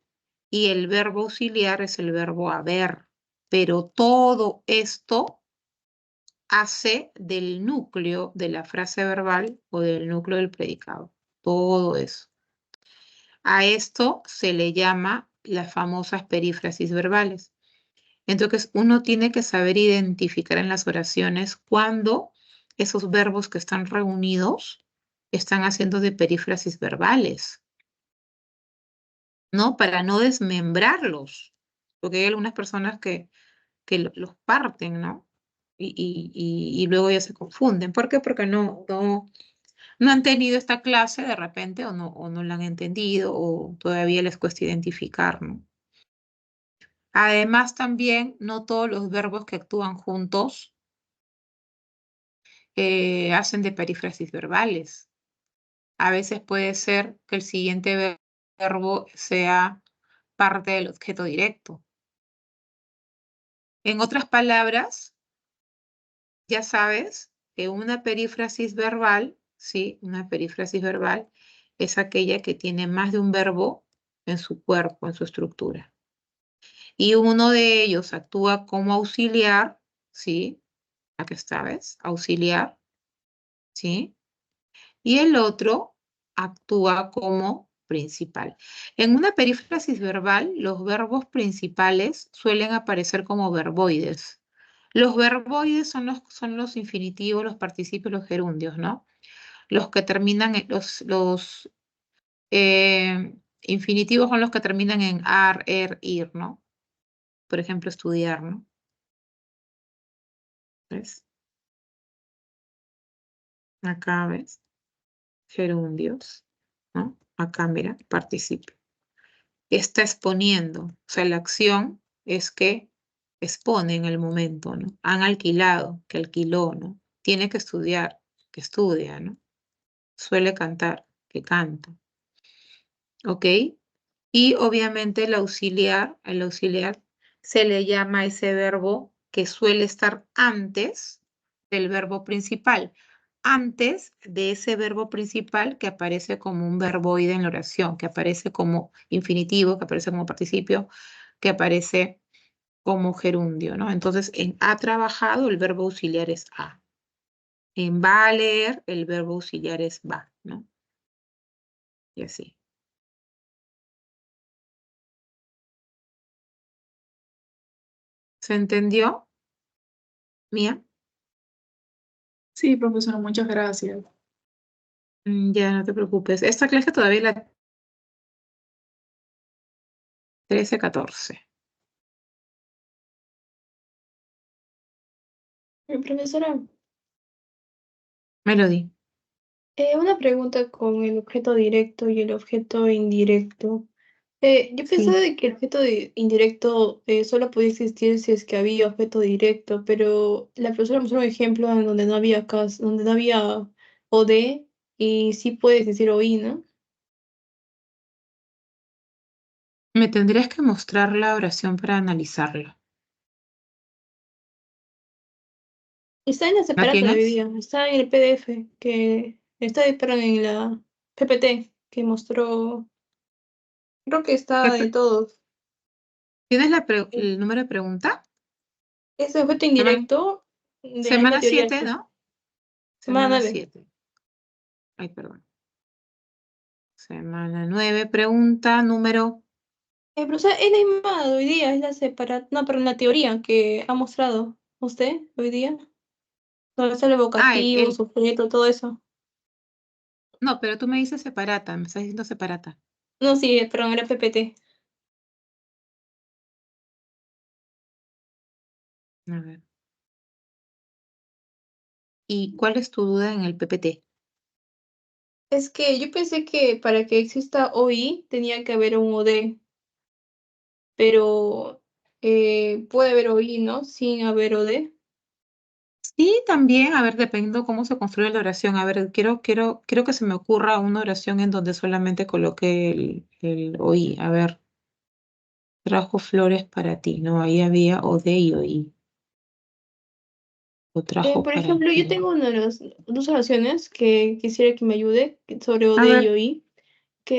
y el verbo auxiliar es el verbo haber. Pero todo esto hace del núcleo de la frase verbal o del núcleo del predicado. Todo eso. A esto se le llama las famosas perífrasis verbales. Entonces, uno tiene que saber identificar en las oraciones cuando esos verbos que están reunidos están haciendo de perífrasis verbales, ¿no? Para no desmembrarlos, porque hay algunas personas que los parten, ¿no? Y luego ya se confunden. ¿Por qué? Porque no han tenido esta clase de repente o no la han entendido o todavía les cuesta identificar, ¿no? Además, también no todos los verbos que actúan juntos hacen de perífrasis verbales. A veces puede ser que el siguiente verbo sea parte del objeto directo. En otras palabras, ya sabes que una perífrasis verbal, ¿sí? Una perífrasis verbal es aquella que tiene más de un verbo en su cuerpo, en su estructura. Y uno de ellos actúa como auxiliar, ¿sí? Aquí está, ¿ves? Auxiliar, ¿sí? Y el otro actúa como principal. En una perífrasis verbal, los verbos principales suelen aparecer como verboides. Los verboides son los infinitivos, los participios, los gerundios, ¿no? Los que terminan, los infinitivos son los que terminan en ar, ir, ¿no? Por ejemplo, estudiar, ¿no? ¿Ves? Acá, ¿ves? Gerundios, ¿no? Acá, mira, participio. Está exponiendo, o sea, la acción es que expone en el momento, ¿no? Han alquilado, que alquiló, ¿no? Tiene que estudiar, que estudia, ¿no? Suele cantar, que canta, ¿ok? Y obviamente el auxiliar se le llama a ese verbo que suele estar antes del verbo principal, antes de ese verbo principal que aparece como un verboide en la oración, que aparece como infinitivo, que aparece como participio, que aparece como gerundio, ¿no? Entonces, en ha trabajado, el verbo auxiliar es ha. En va a leer, el verbo auxiliar es va, ¿no? Y así. ¿Se entendió? Mía. Sí, profesora, muchas gracias. Ya no te preocupes. Esta clase todavía la 13-14. Profesora, Melody. una pregunta con el objeto directo y el objeto indirecto. Yo pensaba Sí. de que el objeto indirecto solo podía existir si es que había objeto directo, pero la profesora mostró un ejemplo en donde no había donde no había o de y sí puede existir o y, ¿no? Me tendrías que mostrar la oración para analizarla. Está en la ¿La separata de hoy tienes? día, está en el PDF que está, perdón, en la PPT que mostró, creo que está de todos. ¿Tienes el número de pregunta? Ese objeto Semana, indirecto de la misma semana teoría, 7, sí. ¿no? Semana Semana 9. 7. Ay, perdón. Semana 9, pregunta número. Pero, o sea, es la misma de hoy día, es la separata, no, pero en la teoría que ha mostrado usted hoy día, donde está el Ah, evocativo, sujeto, todo eso. no, pero tú me dices separata, me estás diciendo separata. No, sí, perdón, era PPT. A ver. ¿Y cuál es tu duda en el PPT? Es que yo pensé que para que exista OI tenía que haber un OD, pero puede haber OI, ¿no? Sin haber OD. Sí, también, a ver, dependiendo cómo se construye la oración. A ver, quiero que se me ocurra una oración en donde solamente coloque el oí. A ver, trajo flores para ti, ¿no? Ahí había ode y oí. O trajo Por para ejemplo, yo ti. tengo dos oraciones que quisiera que me ayude sobre A OD y ver, OI,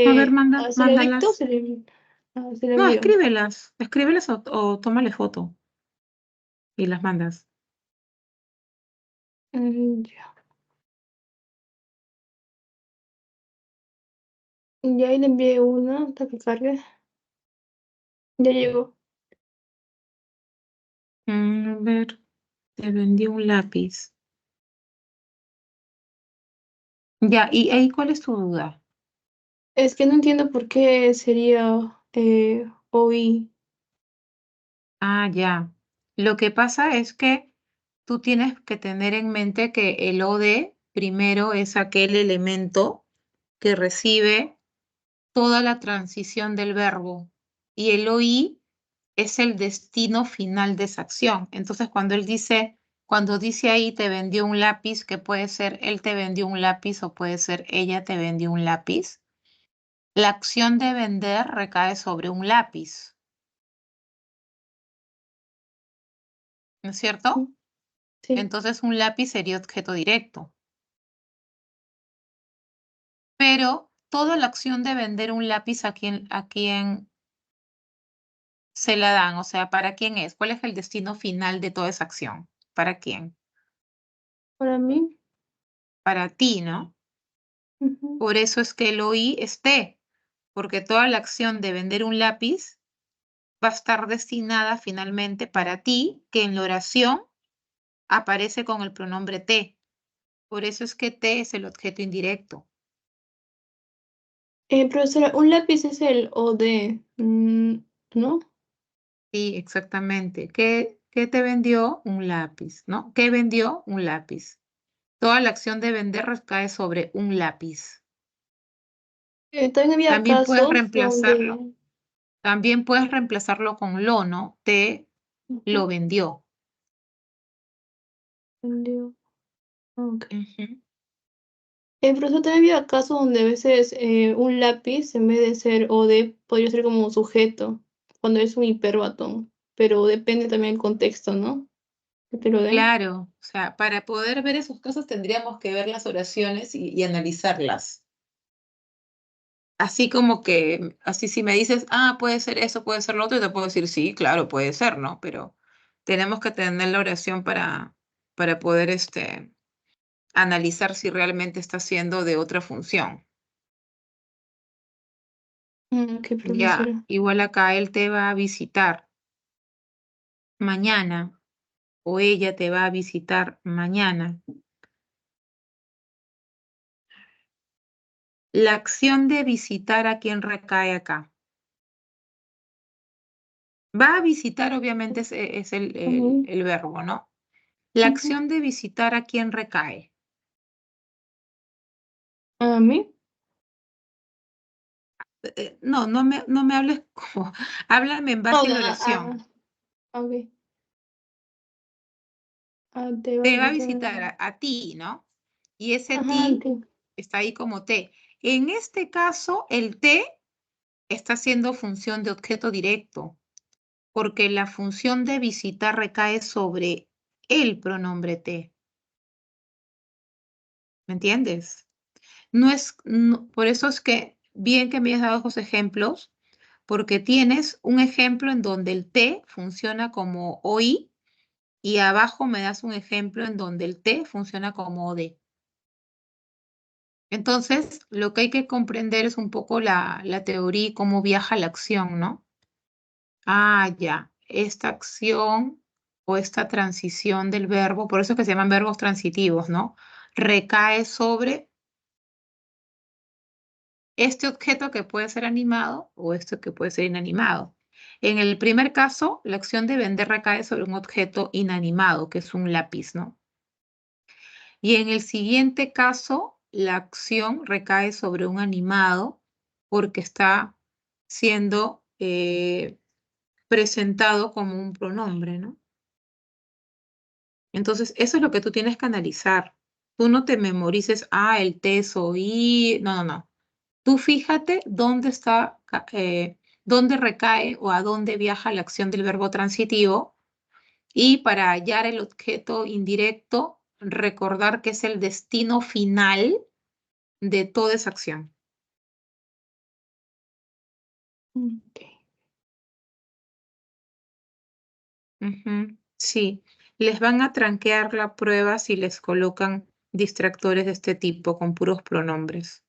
a ver, que se lo dicto, mándalas. se lo No, envío. escríbelas o tómale foto y las mandas. Ya. Ya ahí le envié una, hasta que cargue. Ya llegó. A ver, te vendí un lápiz. Ya, y ahí, ¿cuál es tu duda? Es que no entiendo por qué sería OI. Ah, ya. Lo que pasa es que tú tienes que tener en mente que el OD primero es aquel elemento que recibe toda la transición del verbo y el OI es el destino final de esa acción. Entonces, cuando dice ahí te vendió un lápiz, que puede ser él te vendió un lápiz o puede ser ella te vendió un lápiz, la acción de vender recae sobre un lápiz, ¿no es cierto? Sí. Entonces, un lápiz sería objeto directo. Pero toda la acción de vender un lápiz a quién se la dan, o sea, ¿para quién es? ¿Cuál es el destino final de toda esa acción? ¿Para quién? Para mí. Para ti, ¿no? Ujú. Por eso es que el OI es T, porque toda la acción de vender un lápiz va a estar destinada finalmente para ti, que en la oración aparece con el pronombre T. Por eso es que T es el objeto indirecto. Profesora, un lápiz es el OD, ¿no? Sí, exactamente. ¿Qué te vendió? Un lápiz, ¿no? ¿Qué vendió? Un lápiz. Toda la acción de vender recae sobre un lápiz. También había También puedes casos reemplazarlo. donde... También puedes reemplazarlo con lo, ¿no? Te lo Ujú, vendió. entendido. Ok. Ujú. Profesor, también había casos donde a veces un lápiz, en vez de ser OD, podría ser como sujeto, cuando es un hiperbatón, pero depende también del contexto, ¿no? Que te lo den. Claro, o sea, para poder ver esos casos tendríamos que ver las oraciones y analizarlas. Así como que, así si me dices, ah, puede ser eso, puede ser lo otro, yo te puedo decir, sí, claro, puede ser, ¿no? Pero tenemos que tener la oración para poder analizar si realmente está siendo de otra función. Ok, Ya, profesora. igual acá él te va a visitar mañana o ella te va a visitar mañana. La acción de visitar a quién recae acá. Va a visitar, obviamente, es Ujú, el verbo, ¿no? La ujú. acción de visitar a quién recae. ¿A mí? No me hables como, háblame en Oh, base a la oración. ok. Te va a Te va a visitar. visitar a ti, ¿no? Y ese Ajá, ti está ahí como te. En este caso, el te está haciendo función de objeto directo, porque la función de visitar recae sobre el pronombre te. ¿Me entiendes? Por eso es que bien que me hayas dado esos ejemplos, porque tienes un ejemplo en donde el te funciona como OI y abajo me das un ejemplo en donde el te funciona como OD. Entonces, lo que hay que comprender es un poco la teoría y cómo viaja la acción, ¿no? Ah, ya, esta acción o esta transición del verbo, por eso es que se llaman verbos transitivos, ¿no? Recae sobre este objeto que puede ser animado o esto que puede ser inanimado. En el primer caso, la acción de vender recae sobre un objeto inanimado, que es un lápiz, ¿no? Y en el siguiente caso, la acción recae sobre un animado porque está siendo presentado como un pronombre, ¿no? Entonces, eso es lo que tú tienes que analizar. Tú no te memorices, el teso, y... No, no, no. Tú fíjate dónde está, dónde recae o a dónde viaja la acción del verbo transitivo y para hallar el objeto indirecto, recordar que es el destino final de toda esa acción. Ok. Ujú, sí, les van a tranquear la prueba si les colocan distractores de este tipo con puros pronombres.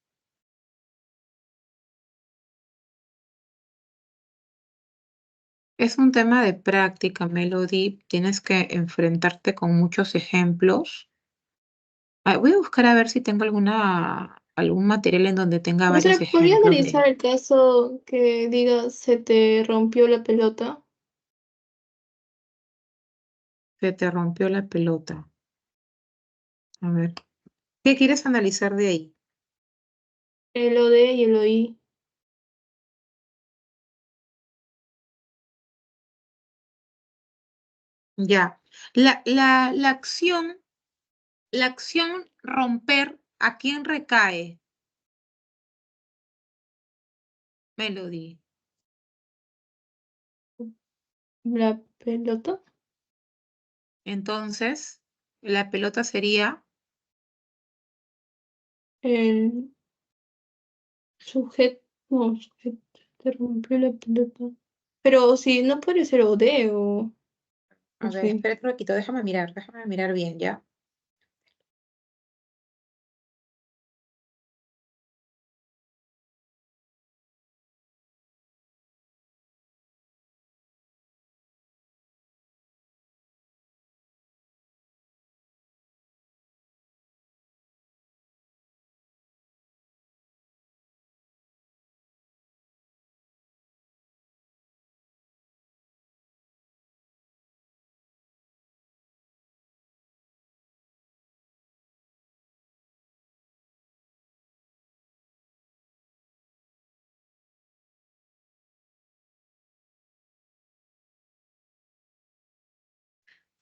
Es un tema de práctica, Melody. Tienes que enfrentarte con muchos ejemplos. Voy a buscar a ver si tengo algún material en donde tenga varios Profesora, ¿podría ejemplos analizar el caso que diga se te rompió la pelota? se te rompió la pelota. A ver, ¿qué quieres analizar de ahí? El OD y el OI. Ya. La acción romper, ¿a quién recae? Melody. La pelota. Entonces, la pelota sería, El sujeto. No, sujeto. Te rompió la pelota. Pero si no puede ser OD o. a No ver, sé. espera un ratito, déjame mirar bien, ¿ya?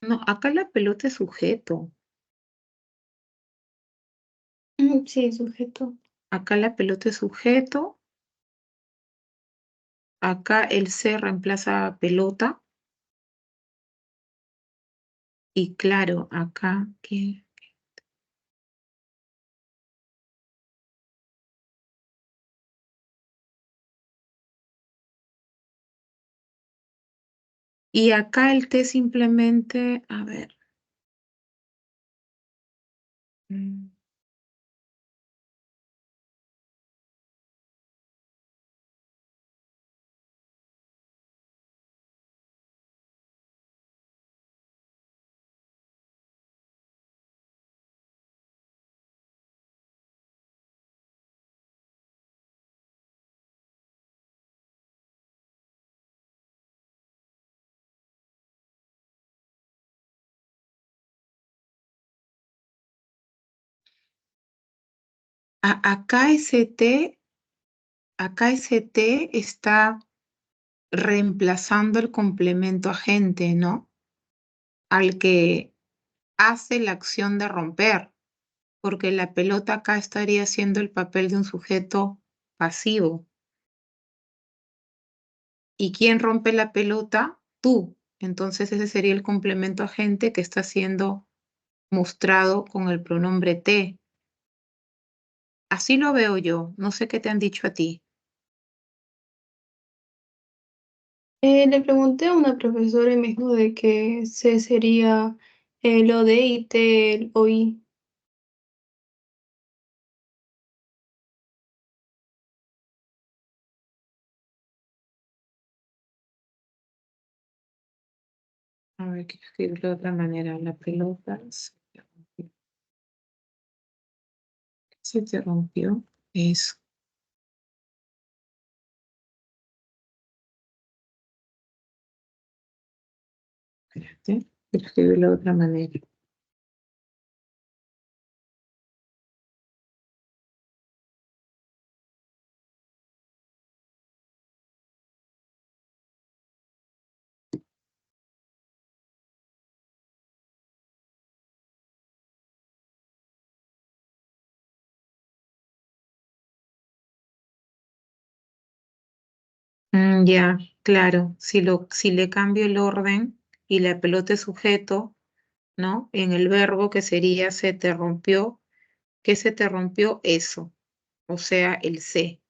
No, acá la pelota es sujeto. Sí, sujeto. Acá la pelota es sujeto. Acá el se reemplaza a pelota. Y claro, acá, ¿qué? Y acá el T simplemente, a ver. mm, acá ese T, acá ese T está reemplazando el complemento agente, ¿no? Al que hace la acción de romper, porque la pelota acá estaría haciendo el papel de un sujeto pasivo. ¿Y quién rompe la pelota? Tú. Entonces ese sería el complemento agente que está siendo mostrado con el pronombre te. Así lo veo yo. No sé qué te han dicho a ti. Le pregunté a una profesora y me dijo de que C sería el OD y T el OI. A ver, quiero escribirlo de otra manera. La pelota se te rompió. Es, espérate, quiero escribirlo de otra manera. Ya, claro. Si le cambio el orden y la pelota es sujeto, ¿no? En el verbo que sería se te rompió, ¿qué se te rompió? Eso. O sea, el se.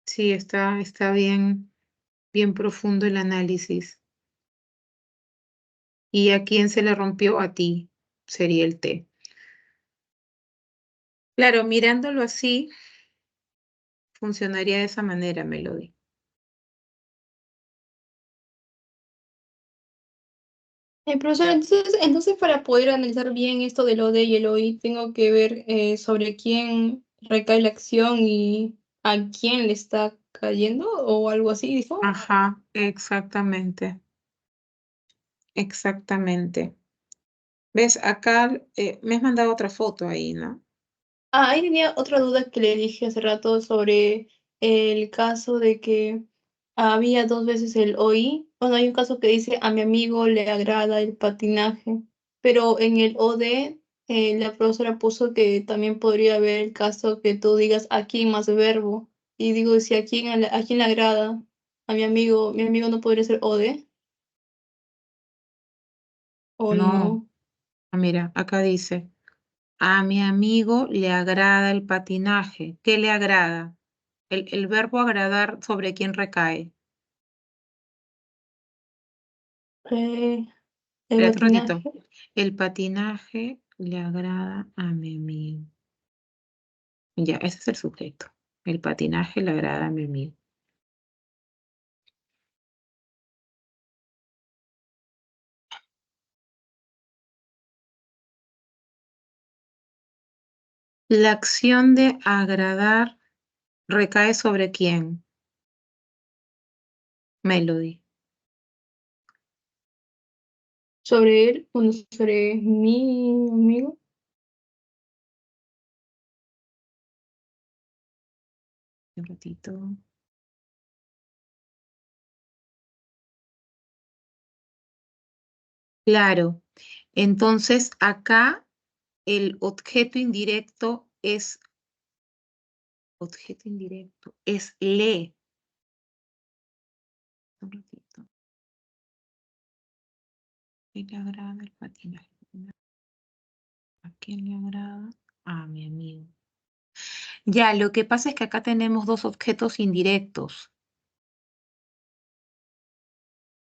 Sí, está bien profundo el análisis. ¿Y a quién se le rompió? A ti, sería el te. Claro, mirándolo así, funcionaría de esa manera, Melody. Profesor, entonces para poder analizar bien esto del OD y el OI, tengo que ver sobre quién recae la acción y a quién le está cayendo o algo así, dijo. Ajá, exactamente, exactamente. ¿Ves? Acá me has mandado otra foto ahí, ¿no? Ah, ahí tenía otra duda que le dije hace rato sobre el caso de que había dos veces el OI. Bueno, hay un caso que dice a mi amigo le agrada el patinaje, pero en el OD la profesora puso que también podría haber el caso que tú digas aquí más verbo. Y digo, si a quién le agrada a mi amigo no podría ser OD o No, no. mira, acá dice, a mi amigo le agrada el patinaje. ¿Qué le agrada? El verbo agradar, ¿sobre quién recae? Eh, el Espérate un ratito. patinaje. El patinaje le agrada a mi amigo. Ya, ese es el sujeto. El patinaje le agrada a mi amigo. La acción de agradar recae sobre quién? Melody. Sobre él, bueno, sobre mi amigo. Un ratito. Claro. Entonces, acá el objeto indirecto es le. Un ratito. ¿Quién le agrada el patinaje? ¿A quién le agrada? A mi amigo. Ya, lo que pasa es que acá tenemos dos objetos indirectos.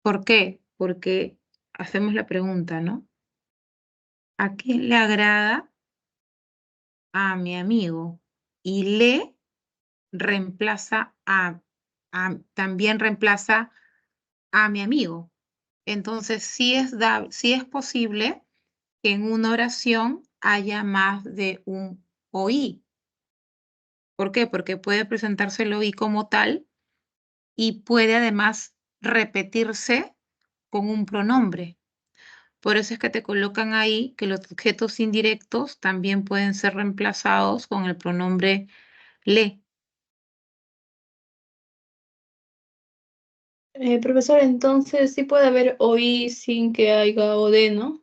¿Por qué? Porque hacemos la pregunta, ¿no? ¿A quién le agrada? A mi amigo. Y le reemplaza también reemplaza a mi amigo. Entonces, sí es posible que en una oración haya más de un oí. ¿Por qué? Porque puede presentarse el oí como tal y puede además repetirse con un pronombre. Por eso es que te colocan ahí que los objetos indirectos también pueden ser reemplazados con el pronombre le. Profesor, entonces sí puede haber OI sin que haya OD, ¿no?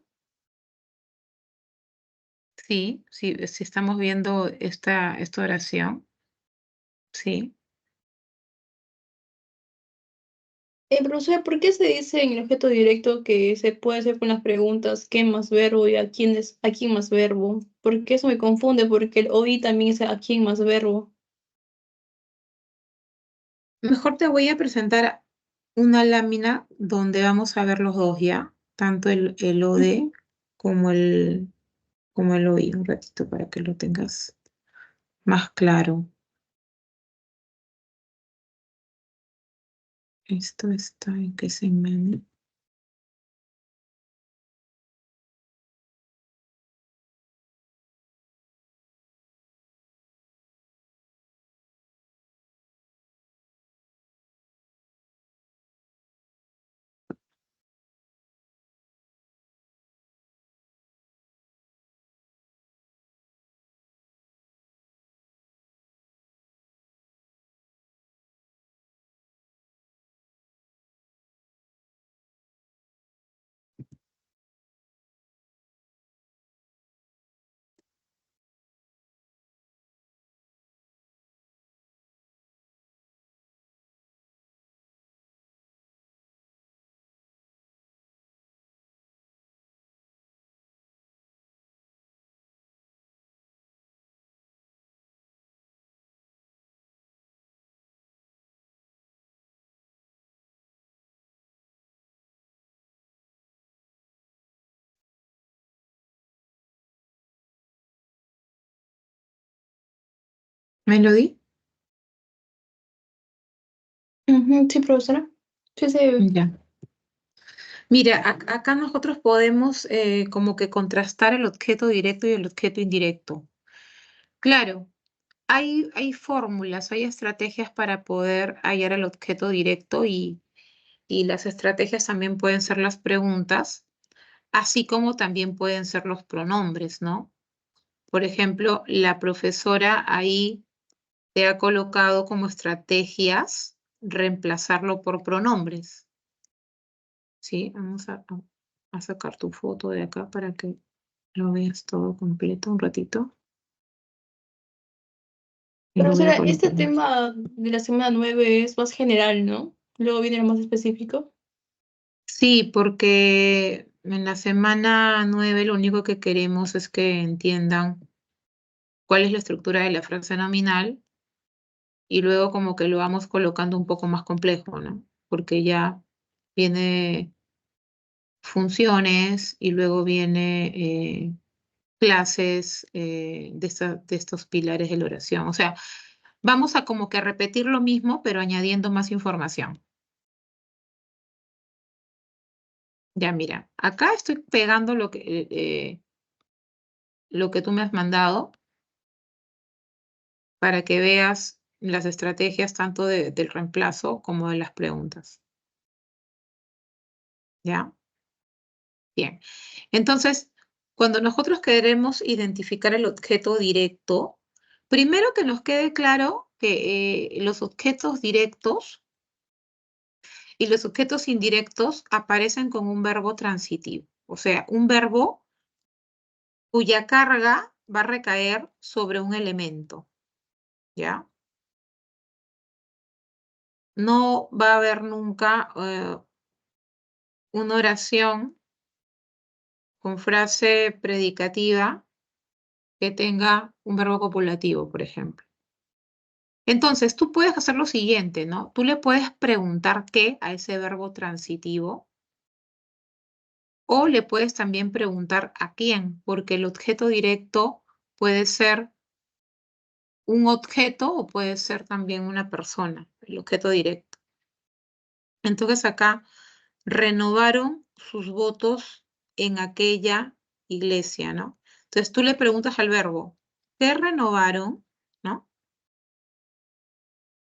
Sí, sí, si estamos viendo esta oración, sí. Profesor, ¿por qué se dice en el objeto directo que se puede hacer con las preguntas qué más verbo y a quién más verbo? Porque eso me confunde, porque el OI también es a quién más verbo. Mejor te voy a presentar una lámina donde vamos a ver los dos ya, tanto el OD Ujú. como el OI, un ratito para que lo tengas más claro. Esto está en qué segmento. ¿Melody? Sí, profesora. Sí, sí. Ya. Mira, acá nosotros podemos como que contrastar el objeto directo y el objeto indirecto. Claro, hay fórmulas, hay estrategias para poder hallar el objeto directo y las estrategias también pueden ser las preguntas, así como también pueden ser los pronombres, ¿no? Por ejemplo, la profesora ahí te ha colocado como estrategias reemplazarlo por pronombres. ¿Sí? Vamos a sacar tu foto de acá para que lo veas todo completo un ratito. Y lo voy a Profesora, este colocar. tema de la semana 9 es más general, ¿no? Luego viene lo más específico. Sí, porque en la semana 9 lo único que queremos es que entiendan cuál es la estructura de la frase nominal y luego como que lo vamos colocando un poco más complejo, ¿no? Porque ya viene funciones y luego viene clases de estos pilares de la oración. O sea, vamos a como que repetir lo mismo, pero añadiendo más información. Ya mira, acá estoy pegando lo que tú me has mandado para que veas las estrategias tanto del reemplazo como de las preguntas. ¿Ya? Bien. Entonces, cuando nosotros queremos identificar el objeto directo, primero que nos quede claro que los objetos directos y los objetos indirectos aparecen con un verbo transitivo, o sea, un verbo cuya carga va a recaer sobre un elemento, ¿ya? No va a haber nunca una oración con frase predicativa que tenga un verbo copulativo, por ejemplo. Entonces, tú puedes hacer lo siguiente, ¿no? Tú le puedes preguntar qué a ese verbo transitivo o le puedes también preguntar a quién, porque el objeto directo puede ser un objeto o puede ser también una persona, el objeto directo. Entonces acá renovaron sus votos en aquella iglesia, ¿no? Entonces tú le preguntas al verbo, ¿qué renovaron? ¿No?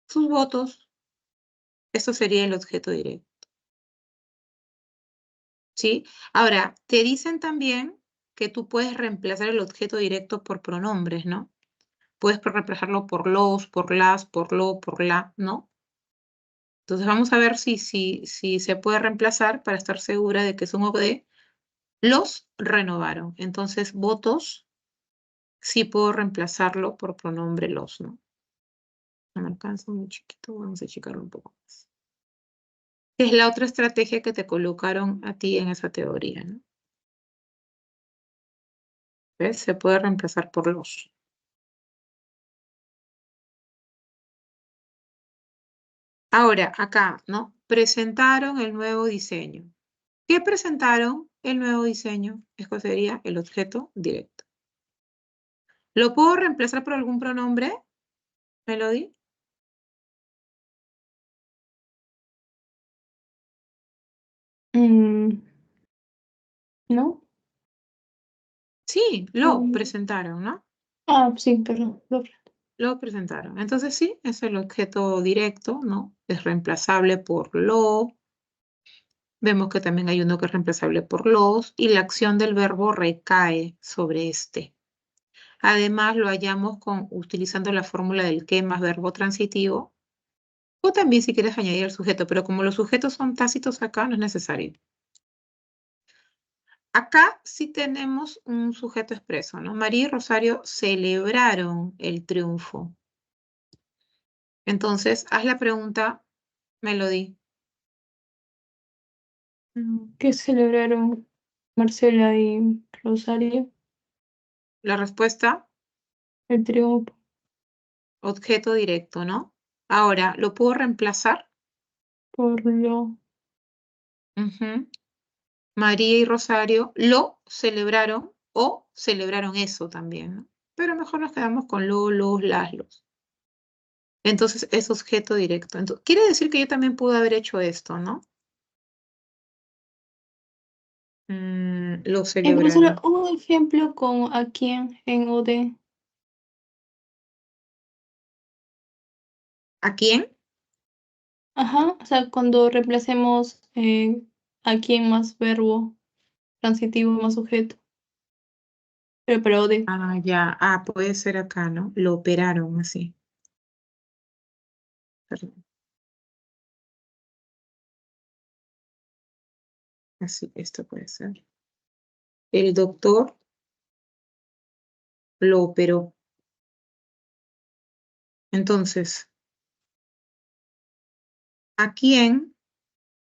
Sus votos. Eso sería el objeto directo. ¿Sí? Ahora, te dicen también que tú puedes reemplazar el objeto directo por pronombres, ¿no? Puedes reemplazarlo por los, por las, por lo, por la, ¿no? Entonces vamos a ver si se puede reemplazar para estar segura de que es un OD. Los renovaron. Entonces, votos, sí puedo reemplazarlo por pronombre los, ¿no? No me alcanza muy chiquito, vamos a achicarlo un poco más. Es la otra estrategia que te colocaron a ti en esa teoría, ¿no? ¿Ves? Se puede reemplazar por los. Ahora, acá, ¿no? Presentaron el nuevo diseño. ¿Qué presentaron? El nuevo diseño. Esto sería el objeto directo. ¿Lo puedo reemplazar por algún pronombre, Melody? ¿No? Sí, lo presentaron, ¿no? Sí, perdón. Lo presentaron. Entonces sí, es el objeto directo, ¿no? Es reemplazable por lo. Vemos que también hay uno que es reemplazable por los y la acción del verbo recae sobre este. Además, lo hallamos utilizando la fórmula del que más verbo transitivo, o también si quieres añadir el sujeto, pero como los sujetos son tácitos acá, no es necesario. Acá sí tenemos un sujeto expreso, ¿no? María y Rosario celebraron el triunfo. Entonces, haz la pregunta, Melody. ¿Qué celebraron Marcela y Rosario? La respuesta, El triunfo. objeto directo, ¿no? Ahora, ¿lo puedo reemplazar? Por lo. Ujú. María y Rosario lo celebraron o celebraron eso también, ¿no? Pero mejor nos quedamos con lo, los, las, los. Entonces es objeto directo. Quiere decir que yo también pude haber hecho esto, ¿no? Lo Profesora, celebraron. un ejemplo con a quién en OD. ¿A quién? Ajá, o sea, cuando reemplacemos a quién más verbo transitivo más sujeto, pero para OD. Ah, ya. Ah, puede ser acá, ¿no? Lo operaron así. Perdón. Así, esto puede ser. El doctor lo operó. Entonces, ¿a quién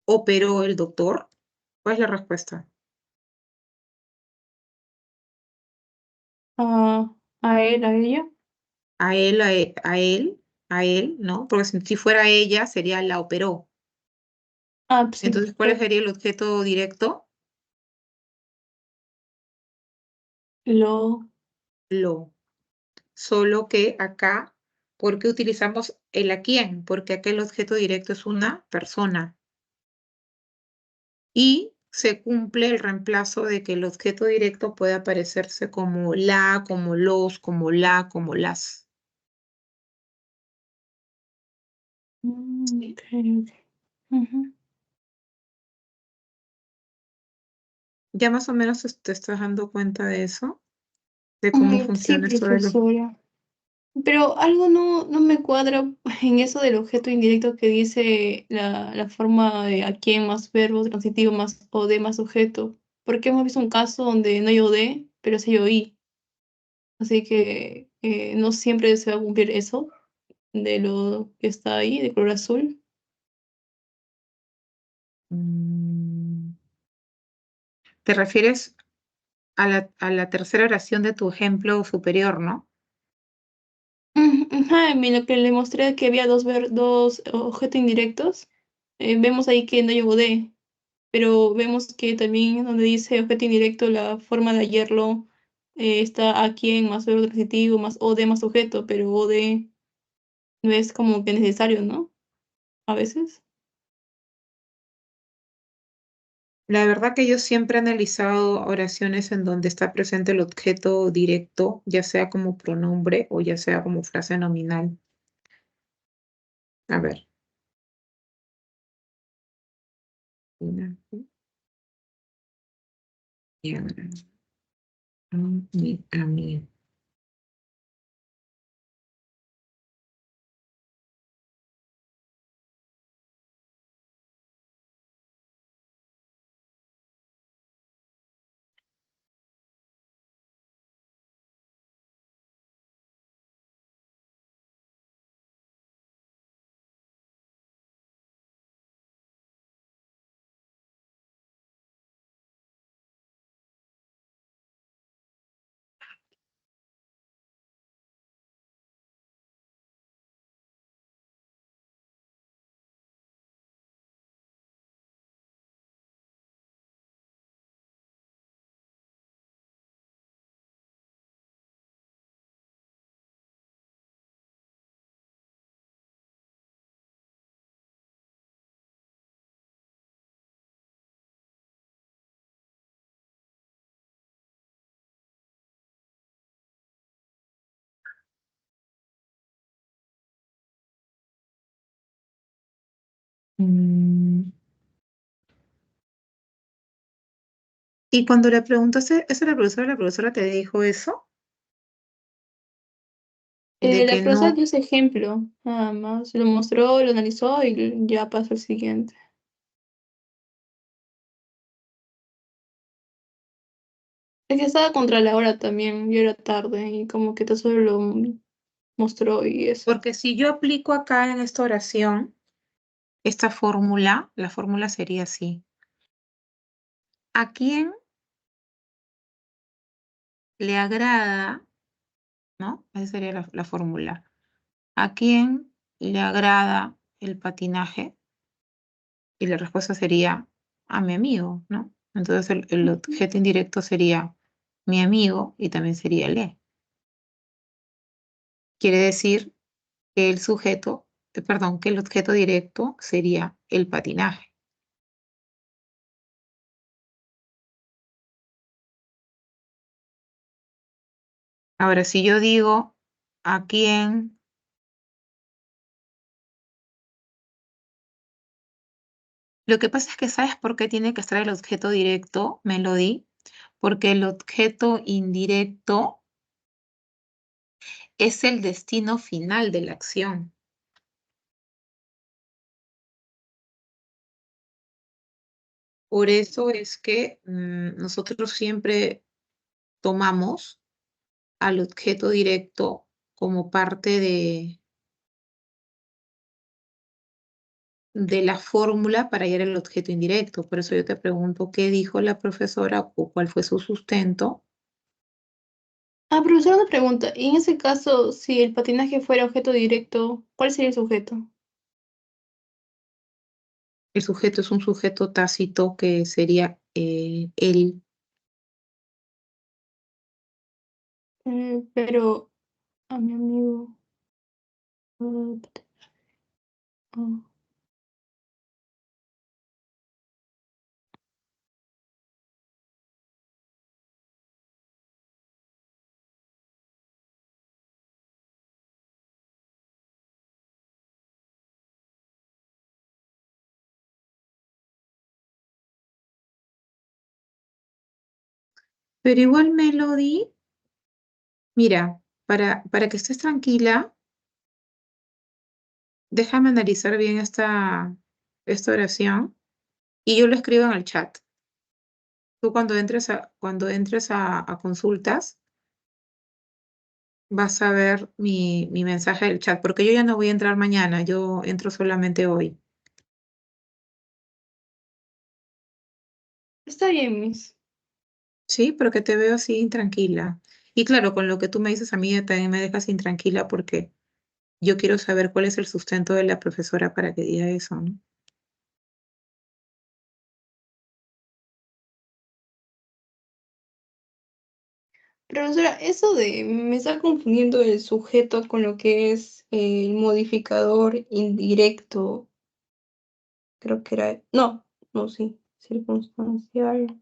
operó el doctor? ¿Cuál es la respuesta? A él, a ella. A él, a él, ¿no? Porque si fuera ella, sería la operó. Ah, sí, Entonces, ¿cuál claro. sería el objeto directo? Lo, Lo. Solo que acá, ¿por qué utilizamos el a quién? Porque acá el objeto directo es una persona. Y se cumple el reemplazo de que el objeto directo puede aparecerse como la, como los, como la, como las. ok, ok. Ujú. ¿Ya más o menos te estás dando cuenta de eso? De cómo Sí, funciona esto de los... profesora. Pero algo no me cuadra en eso del objeto indirecto que dice la forma de a quién más verbo transitivo más OD más sujeto. Porque hemos visto un caso donde no hay OD, pero sí hay OI. Así que no siempre se va a cumplir eso de lo que está ahí, de color azul. Mm, ¿Te refieres a la tercera oración de tu ejemplo superior, no? Ajá, en lo que le mostré que había dos objetos indirectos, vemos ahí que no hay OD, pero vemos que también donde dice objeto indirecto, la forma de hallarlo está aquí en más verbo transitivo, más OD más sujeto, pero OD no es como que necesario, ¿no? A veces. La verdad que yo siempre he analizado oraciones en donde está presente el objeto directo, ya sea como pronombre o ya sea como frase nominal. A ver. Una, y ahora, a mí. Mm, Y cuando le preguntaste eso a la profesora te dijo eso, de La que profesora no, dio ese ejemplo, nada más. Lo mostró, lo analizó y ya pasó al siguiente. Es que estaba contra la hora también, y era tarde, y como que todo solo lo mostró y eso. porque si yo aplico acá en esta oración, esta fórmula, la fórmula sería así. ¿A quién le agrada, no? Esa sería la fórmula. ¿A quién le agrada el patinaje? Y la respuesta sería a mi amigo, ¿no? Entonces el objeto indirecto sería mi amigo y también sería le. Quiere decir que el sujeto, perdón, que el objeto directo sería el patinaje. Ahora, si yo digo a quién, lo que pasa es que ¿sabes por qué tiene que estar el objeto directo, Melody? Porque el objeto indirecto es el destino final de la acción. Por eso es que nosotros siempre tomamos al objeto directo como parte de la fórmula para hallar el objeto indirecto. Por eso yo te pregunto qué dijo la profesora o cuál fue su sustento. Profesor, una pregunta. Y en ese caso, si el patinaje fuera objeto directo, ¿cuál sería el sujeto? El sujeto es un sujeto tácito que sería él. Pero a mi amigo. Ah. Pero igual Melody, mira, para que estés tranquila, déjame analizar bien esta oración y yo lo escribo en el chat. Tú cuando entres a consultas, vas a ver mi mensaje del chat, porque yo ya no voy a entrar mañana, yo entro solamente hoy. Está bien, Miss. Sí, porque te veo así intranquila. Y claro, con lo que tú me dices a mí también me dejas intranquila porque yo quiero saber cuál es el sustento de la profesora para que diga eso, ¿no? Profesora, eso de me está confundiendo el sujeto con lo que es el modificador indirecto. Creo que era. No, no, sí. Circunstancial.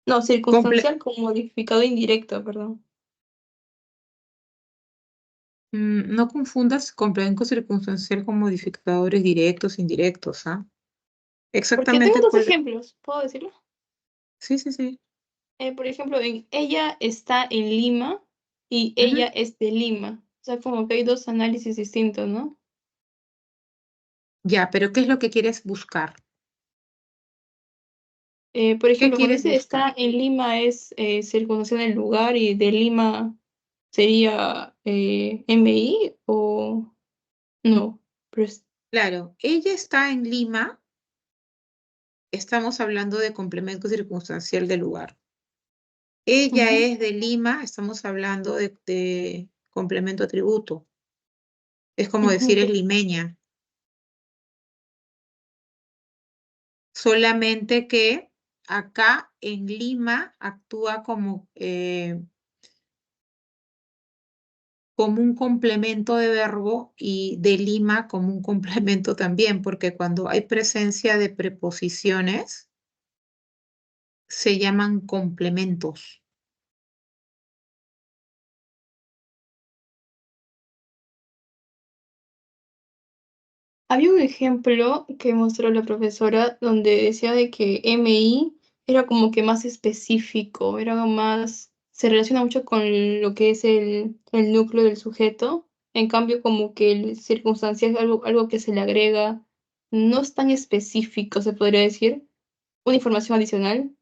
No, Comple- circunstancial con modificador indirecto, perdón. no confundas complemento circunstancial con modificadores directos, indirectos, ¿ah? Porque tengo Exactamente dos cuál. ejemplos, ¿puedo decirlo? Sí, sí, sí. Por ejemplo, en ella está en Lima y ella Ujú. es de Lima. O sea, como que hay dos análisis distintos, ¿no? Ya, pero ¿qué es lo que quieres buscar? Por ¿Qué ejemplo, cuando quieres dice buscar? está en Lima es circunstancial del lugar y de Lima sería MI o no. Pero Claro, ella está en Lima, estamos hablando de complemento circunstancial del lugar. Ella ujú. es de Lima, estamos hablando de complemento atributo. Es como decir es Ujú. limeña. Solamente que acá en Lima actúa como un complemento de verbo y de Lima como un complemento también, porque cuando hay presencia de preposiciones, se llaman complementos. Había un ejemplo que mostró la profesora donde decía de que MI era como que más específico, era más, se relaciona mucho con lo que es el núcleo del sujeto. En cambio, como que el circunstancial es algo que se le agrega, no es tan específico, se podría decir, una información adicional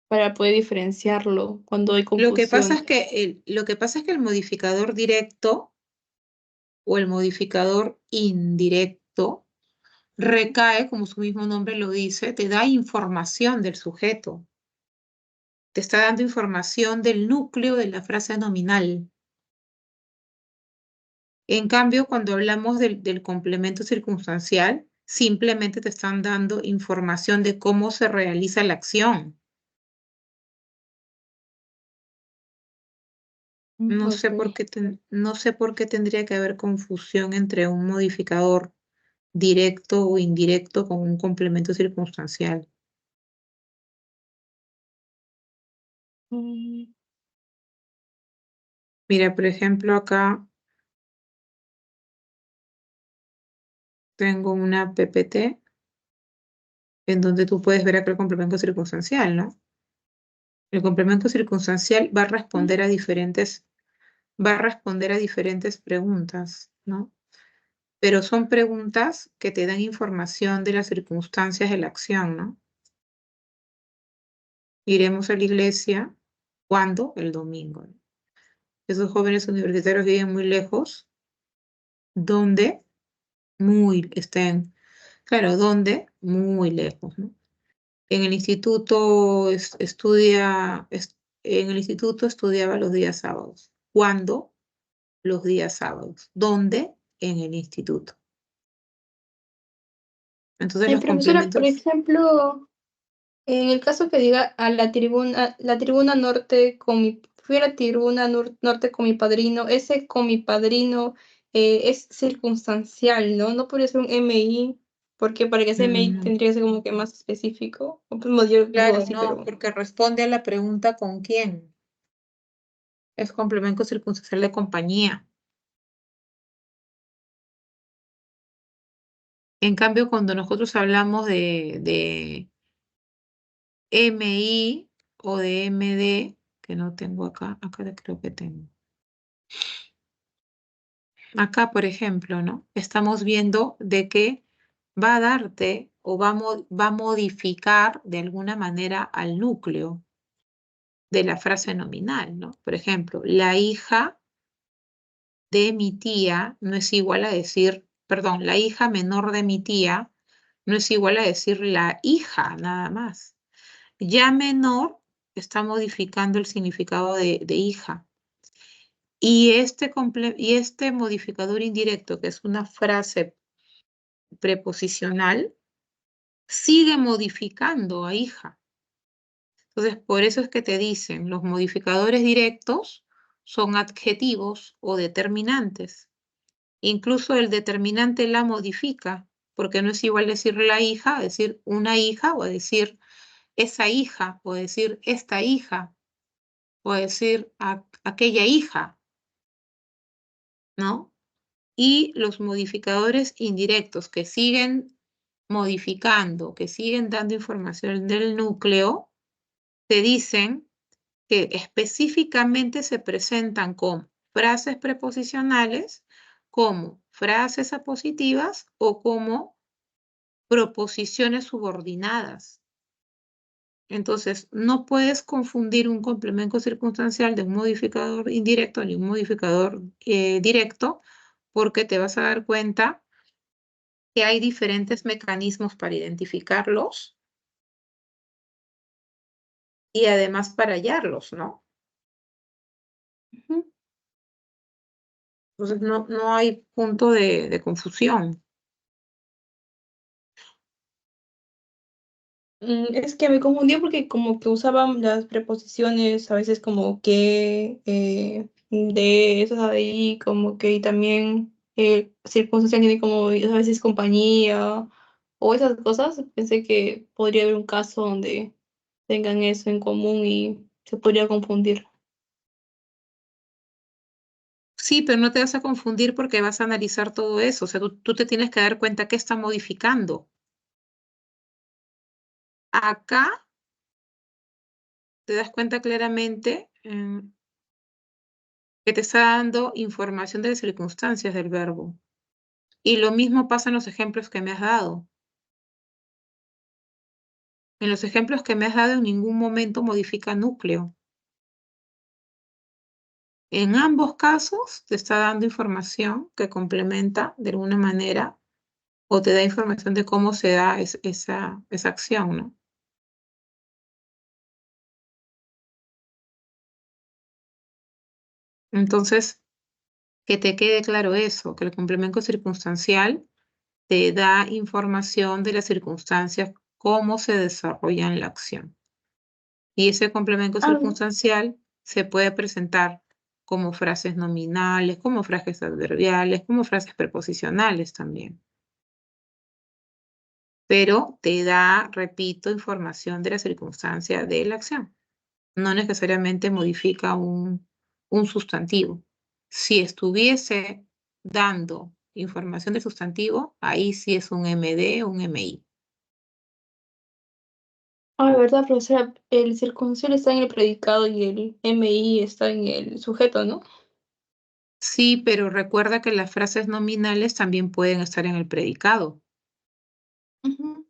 para poder diferenciarlo cuando hay Lo que pasa confusión. es que el modificador directo o el modificador indirecto recae, como su mismo nombre lo dice, te da información del sujeto, te está dando información del núcleo de la frase nominal. En cambio, cuando hablamos del complemento circunstancial, simplemente te están dando información de cómo se realiza la acción. No sé Ok. por qué no sé por qué tendría que haber confusión entre un modificador directo o indirecto con un complemento circunstancial. Mm, Mira, por ejemplo, acá tengo una PPT en donde tú puedes ver acá el complemento circunstancial, ¿no? El complemento circunstancial va a responder a diferentes preguntas, ¿no? Pero son preguntas que te dan información de las circunstancias de la acción, ¿no? Iremos a la iglesia, ¿cuándo? El domingo, ¿no? Esos jóvenes universitarios viven muy lejos, ¿dónde? Claro, ¿dónde? Muy lejos, ¿no? En el instituto en el instituto estudiaba los días sábados. ¿Cuándo? Los días sábados. ¿Dónde? En el instituto. Entonces los Profesora, por complementos, ejemplo, en el caso que diga a la tribuna norte fui a la tribuna norte con mi padrino, ese con mi padrino es circunstancial, ¿no? No podría ser un MI, porque para que sea MI mm, tendría que ser como que más específico. O pues, yo digo claro, así, no, pero porque responde a la pregunta ¿con quién? Es complemento circunstancial de compañía. En cambio, cuando nosotros hablamos de MI o de MD, que no tengo acá creo que tengo. Acá, por ejemplo, ¿no? Estamos viendo de que va a darte o va a modificar de alguna manera al núcleo de la frase nominal, ¿no? Por ejemplo, la hija de mi tía no es igual a decir, perdón, la hija menor de mi tía no es igual a decir la hija, nada más. Ya menor está modificando el significado de hija. Y este modificador indirecto, que es una frase preposicional, sigue modificando a hija. Entonces, por eso es que te dicen, los modificadores directos son adjetivos o determinantes. Incluso el determinante la modifica, porque no es igual decir la hija, a decir una hija, o a decir esa hija, o decir esta hija, o decir aquella hija, ¿no? Y los modificadores indirectos que siguen modificando, que siguen dando información del núcleo, te dicen que específicamente se presentan con frases preposicionales, como frases apositivas o como proposiciones subordinadas. Entonces, no puedes confundir un complemento circunstancial de un modificador indirecto ni un modificador directo, porque te vas a dar cuenta que hay diferentes mecanismos para identificarlos y además para hallarlos, ¿no? ujú. Entonces, no hay punto de confusión. Es que me confundió porque como que usaban las preposiciones a veces como que, de, esas ahí, como que y también circunstancia tiene como a veces compañía o esas cosas. Pensé que podría haber un caso donde tengan eso en común y se podría confundir. Sí, pero no te vas a confundir porque vas a analizar todo eso. O sea, tú te tienes que dar cuenta que está modificando. Acá te das cuenta claramente que te está dando información de las circunstancias del verbo. Y lo mismo pasa en los ejemplos que me has dado. En los ejemplos que me has dado en ningún momento modifica núcleo. En ambos casos te está dando información que complementa de alguna manera o te da información de cómo se da esa acción, ¿no? Entonces, que te quede claro eso, que el complemento circunstancial te da información de las circunstancias, cómo se desarrolla en la acción. Y ese complemento Ah, circunstancial se puede presentar como frases nominales, como frases adverbiales, como frases preposicionales también. Pero te da, repito, información de la circunstancia de la acción. No necesariamente modifica un sustantivo. Si estuviese dando información del sustantivo, ahí sí es un MD o un MI. Ah, ¿verdad, profesora? El circunstancial está en el predicado y el MI está en el sujeto, ¿no? Sí, pero recuerda que las frases nominales también pueden estar en el predicado. Ujú.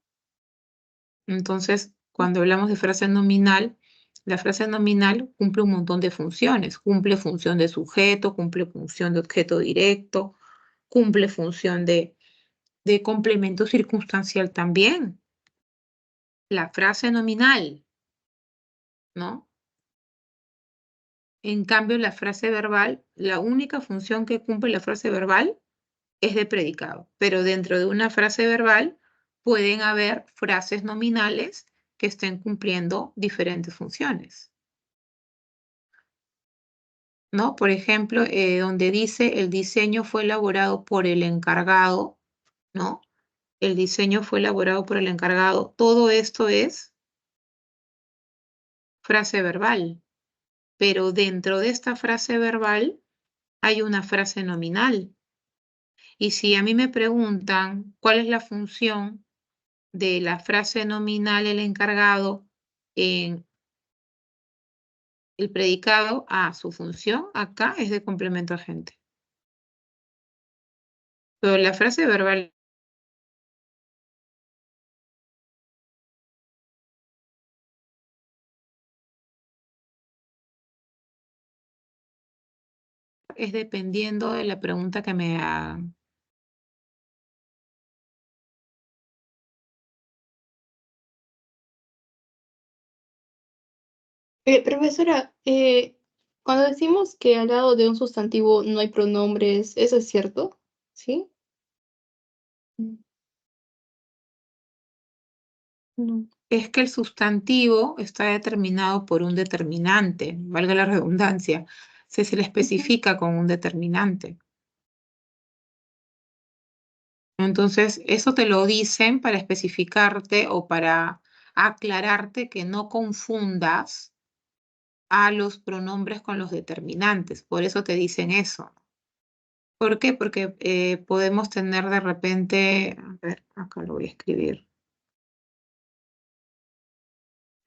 Entonces, cuando hablamos de frase nominal, la frase nominal cumple un montón de funciones. Cumple función de sujeto, cumple función de objeto directo, cumple función de complemento circunstancial también. La frase nominal, ¿no? En cambio, la frase verbal, la única función que cumple la frase verbal es de predicado, pero dentro de una frase verbal pueden haber frases nominales que estén cumpliendo diferentes funciones, ¿no? Por ejemplo, donde dice el diseño fue elaborado por el encargado, ¿no? El diseño fue elaborado por el encargado. Todo esto es frase verbal, pero dentro de esta frase verbal hay una frase nominal. Y si a mí me preguntan cuál es la función de la frase nominal el encargado en el predicado, su función acá es de complemento agente. Pero la frase verbal es dependiendo de la pregunta que me hagan. Profesora, cuando decimos que al lado de un sustantivo no hay pronombres, ¿eso es cierto? ¿Sí? Mm, no. Es que el sustantivo está determinado por un determinante, valga la redundancia, se le Ujú. especifica con un determinante. Entonces, eso te lo dicen para especificarte o para aclararte que no confundas a los pronombres con los determinantes. Por eso te dicen eso. ¿Por qué? Porque podemos tener de repente, a ver, acá lo voy a escribir.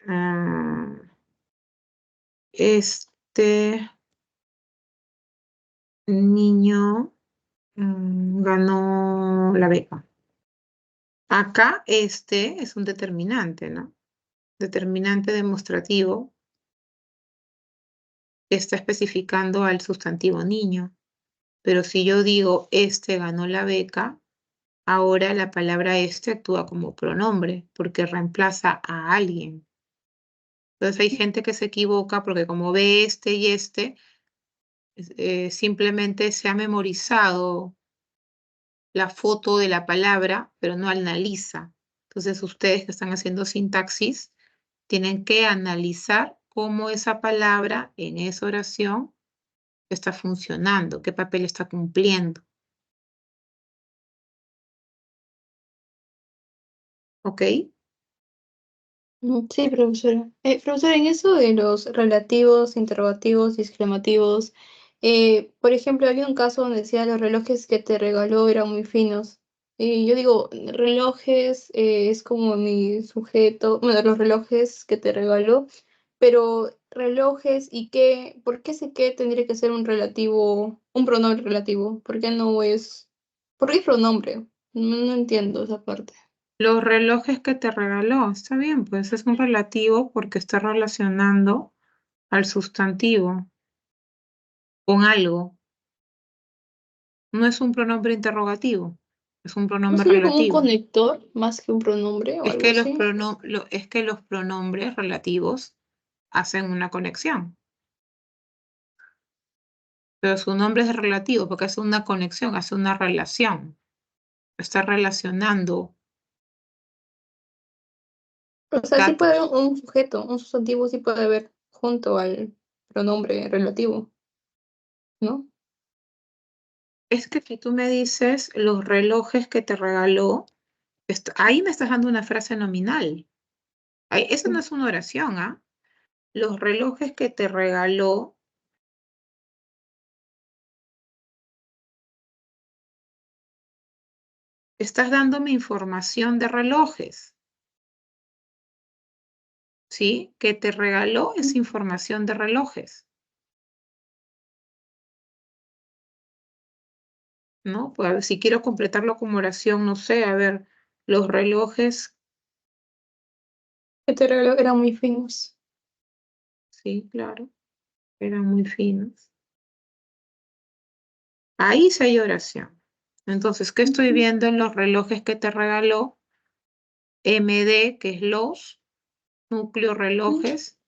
Ah, este niño ganó la beca. Acá este es un determinante, ¿no? Determinante demostrativo que está especificando al sustantivo niño. Pero si yo digo este ganó la beca, ahora la palabra este actúa como pronombre porque reemplaza a alguien. Entonces hay gente que se equivoca porque como ve este y este, simplemente se ha memorizado la foto de la palabra, pero no analiza. Entonces ustedes que están haciendo sintaxis tienen que analizar cómo esa palabra en esa oración está funcionando, qué papel está cumpliendo. ¿Ok? Sí, profesora. Profesora, en eso de los relativos, interrogativos y exclamativos, por ejemplo, había un caso donde decía los relojes que te regaló eran muy finos. Y yo digo, relojes es como mi sujeto, bueno, los relojes que te regaló, pero relojes y qué, ¿por qué ese qué tendría que ser un relativo, un pronombre relativo? ¿Por qué no es, por qué es pronombre? No entiendo esa parte. Los relojes que te regaló, está bien, pues es un relativo porque está relacionando al sustantivo con algo. No es un pronombre interrogativo, es un ¿No pronombre sería como un relativo. conector más que un pronombre o Es algo que así? es que los pronombres relativos hacen una conexión, pero su nombre es relativo porque hace una conexión, hace una relación, está relacionando O sea, sí puede haber datos. un sujeto, un sustantivo sí puede haber junto al pronombre relativo. ¿no? Es que si tú me dices los relojes que te regaló, ahí me estás dando una frase nominal. Eso no es una oración, ¿ah? Los relojes que te regaló, estás dándome información de relojes, ¿sí? Que te regaló es información de relojes, ¿no? Pues a ver, si quiero completarlo como oración, no sé, a ver, los relojes, Este reloj eran muy finos. sí, claro, eran muy finos. Ahí sí hay oración. Entonces, ¿qué estoy viendo en los relojes que te regaló? MD, que es los núcleo relojes,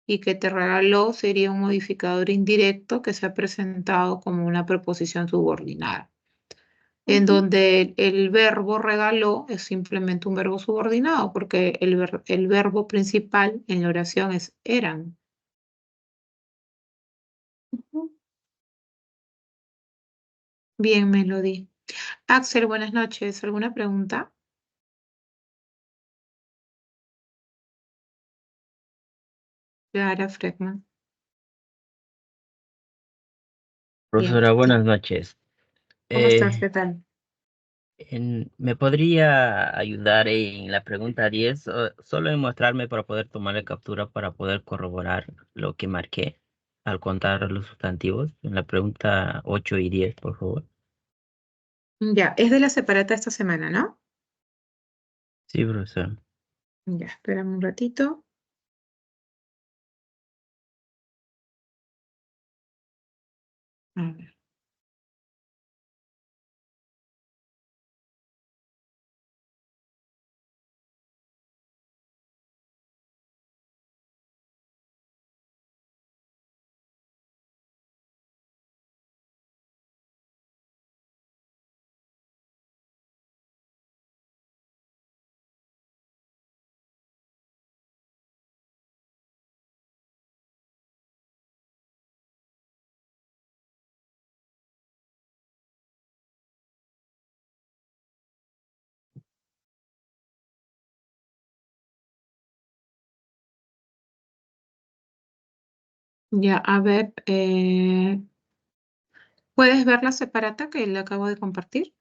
y que te regaló sería un modificador indirecto que se ha presentado como una preposición subordinada, en donde el verbo regaló es simplemente un verbo subordinado, porque el verbo principal en la oración es eran. Bien, Melody. Axel, buenas noches. ¿Alguna pregunta? Clara Fredman. Bien. Profesora, buenas noches. ¿Cómo estás? ¿Qué tal? ¿Me podría ayudar en la pregunta 10? Solo en mostrarme para poder tomarle captura para poder corroborar lo que marqué al contar los sustantivos? En la pregunta 8 y 10, por favor. Ya, es de la separata esta semana, ¿no? Sí, profesor. Ya, espérame un ratito. A ver. Ya, a ver, ¿puedes ver la separata que le acabo de compartir?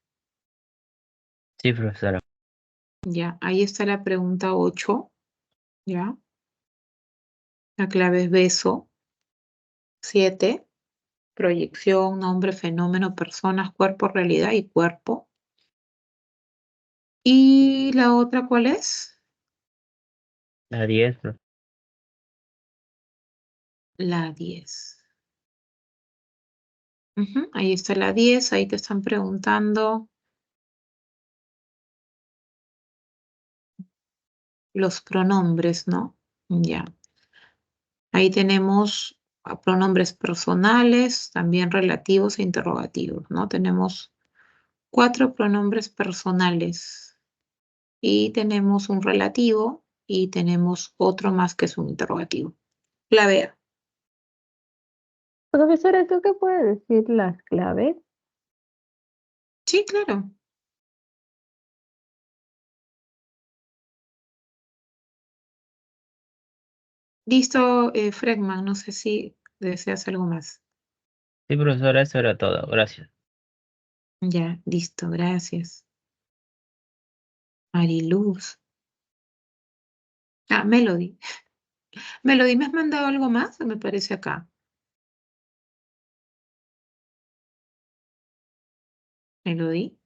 Sí, profesora. Ya, ahí está la pregunta 8, ya. La clave es beso. 7, proyección, nombre, fenómeno, personas, cuerpo, realidad y cuerpo. ¿Y la otra cuál es? La 10, profe. La 10. Ahí está la 10, ahí te están preguntando los pronombres, ¿no? Ya. Ahí tenemos pronombres personales, también relativos e interrogativos, ¿no? Tenemos 4 pronombres personales y tenemos un relativo y tenemos otro más que es un interrogativo. Clave A. Profesora, ¿tú qué puede decir las claves? Sí, claro. Listo, Fredman, no sé si deseas algo más. Sí, profesora, eso era todo. Gracias. Ya, listo, gracias. Mariluz. Ah, Melody. Melody, ¿me has mandado algo más? Me parece acá. Melody.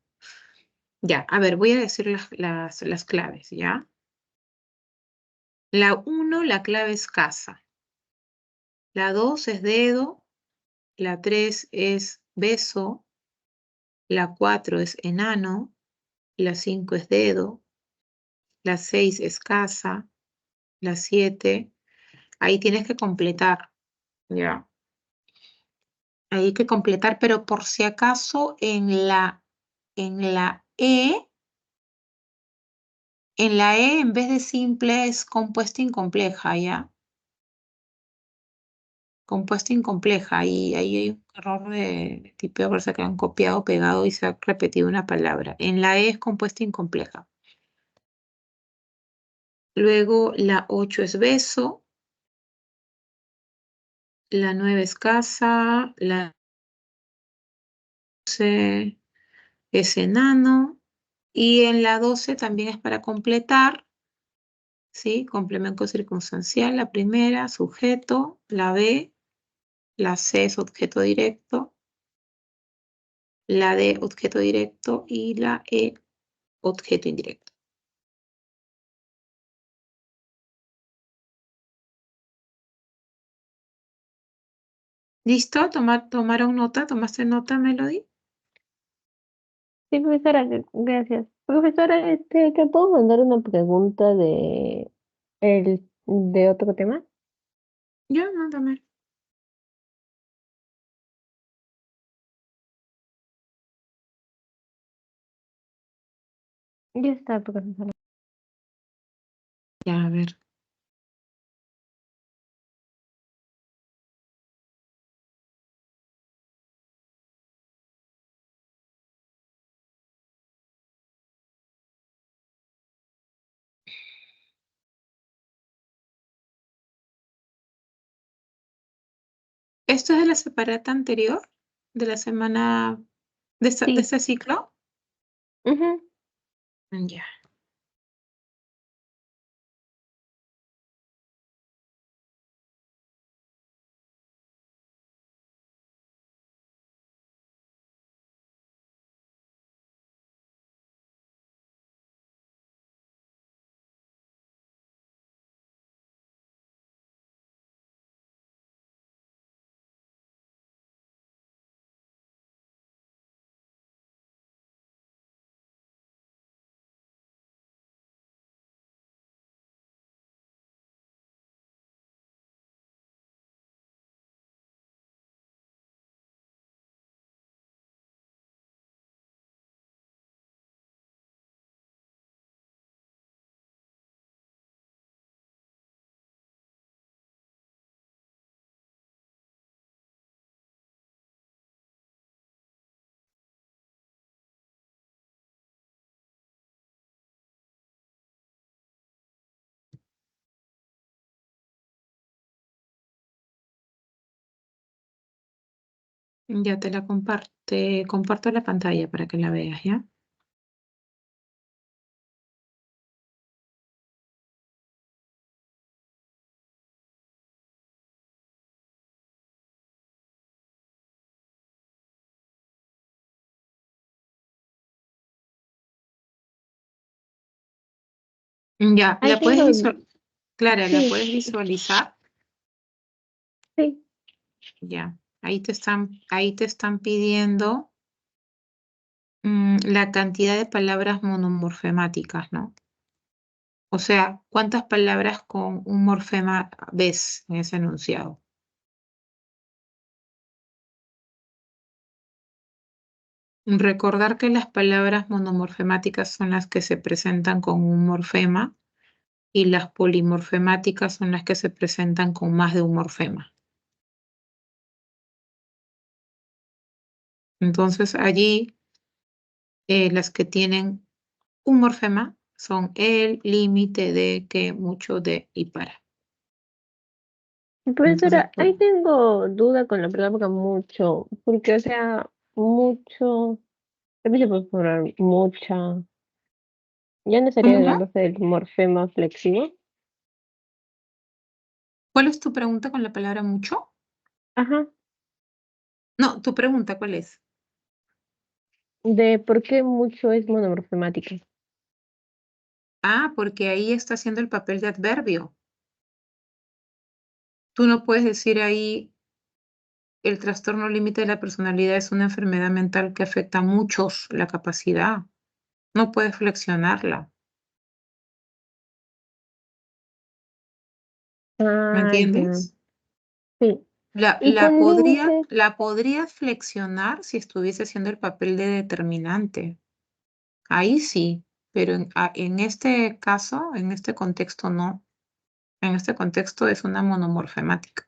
Ya, a ver, voy a decir las claves, ¿ya? La 1, la clave es casa. La 2 es dedo. La 3 es beso. La 4 es enano. La 5 es dedo. La 6 es casa. La 7, ahí tienes que completar, ¿ya? Ahí hay que completar, pero por si acaso en la E, en vez de simple es compuesta incompleja, ¿ya? Compuesta incompleja. Ahí hay un error de tipeo, parece que han copiado, pegado y se ha repetido una palabra. En la E es compuesta incompleja. Luego la 8 es beso, la 9 es casa, la 11 es enano y en la 12 también es para completar, ¿sí? Complemento circunstancial, la primera, sujeto, la B, la C es objeto directo, la D objeto directo y la E objeto indirecto. ¿Listo? ¿Tomaron nota? ¿Tomaste nota, Melody? Sí, profesora, gracias. Profesora, ¿te puedo mandar una pregunta de otro tema? Yo no tomé. Ya está, profesora. Ya, a ver. ¿Esto es de la separata anterior? ¿De la semana de Sí. este ciclo? Ujú. Ya. Ya te la comparto. Te comparto la pantalla para que la veas, ¿ya? Ya, Ahí la puedes tengo, Clara, ¿la sí, puedes visualizar? sí. Ya. Ahí te están pidiendo la cantidad de palabras monomorfemáticas, ¿no? O sea, ¿cuántas palabras con un morfema ves en ese enunciado? Recordar que las palabras monomorfemáticas son las que se presentan con un morfema y las polimorfemáticas son las que se presentan con más de un morfema. Entonces allí las que tienen un morfema son el, límite, de, que, mucho, de y para. Entonces, Profesora, ahí tengo duda con la palabra mucho, porque, o sea, mucho, repite por favor, mucha, ya no estaría ¿cómo va? tratándose del morfema flexivo. ¿Cuál es tu pregunta con la palabra mucho? Ajá, No, tu pregunta, ¿cuál es? de por qué mucho es monomorfemática. Ah, porque ahí está haciendo el papel de adverbio. Tú no puedes decir ahí el trastorno límite de la personalidad es una enfermedad mental que afecta a muchos la capacidad. No puedes flexionarla. ¿Me Ah, ya, entiendes? sí. La, Y la con podría, límite, la podría flexionar si estuviese haciendo el papel de determinante. Ahí sí, pero en este caso, en este contexto no. En este contexto es una monomorfemática.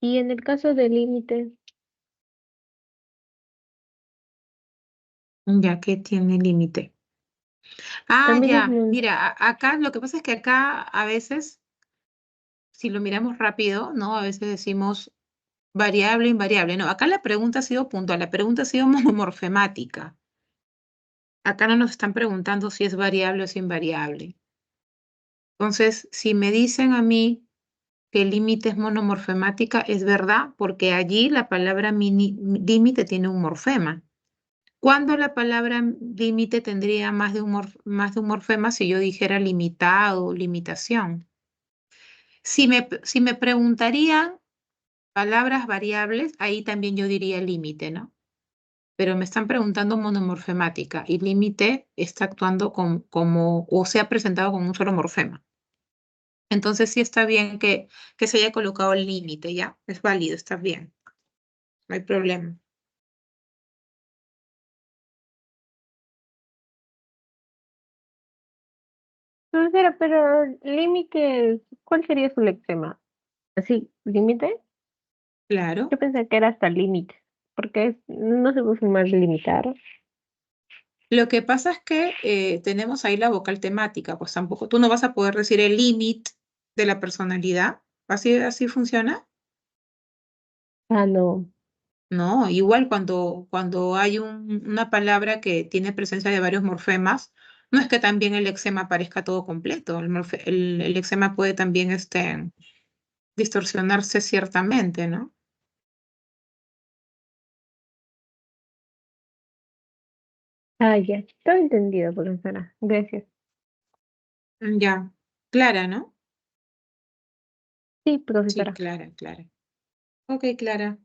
Y en el caso del límite, Ya que tiene límite. Ah, también es ya. muy... Mira, acá lo que pasa es que acá a veces, si lo miramos rápido, ¿no? A veces decimos variable, invariable. No, acá la pregunta ha sido puntual, la pregunta ha sido monomorfemática. Acá no nos están preguntando si es variable o es invariable. Entonces, si me dicen a mí que el límite es monomorfemática, es verdad, porque allí la palabra límite tiene un morfema. ¿Cuándo la palabra límite tendría más de un morfema si yo dijera limitado o limitación? Si me preguntarían palabras variables, ahí también yo diría límite, ¿no? Pero me están preguntando monomorfemática y límite está actuando como o se ha presentado con un solo morfema. Entonces sí está bien que se haya colocado el límite, ¿ya? Es válido, está bien. No hay problema. Profesora, pero límite, ¿cuál sería su lexema? ¿Así, límite? Claro. Yo pensé que era hasta límite, porque no se usa más limitar. Lo que pasa es que tenemos ahí la vocal temática, pues tampoco tú no vas a poder decir el límite de la personalidad. ¿Así funciona? Ah, no. No, igual cuando hay una palabra que tiene presencia de varios morfemas, no es que también el lexema aparezca todo completo. El lexema puede también distorsionarse ciertamente, ¿no? Ah, ya. Todo entendido, profesora. Gracias. Ya, Clara, ¿no? Sí, Sí, profesora. Clara, Clara. Ok, Clara.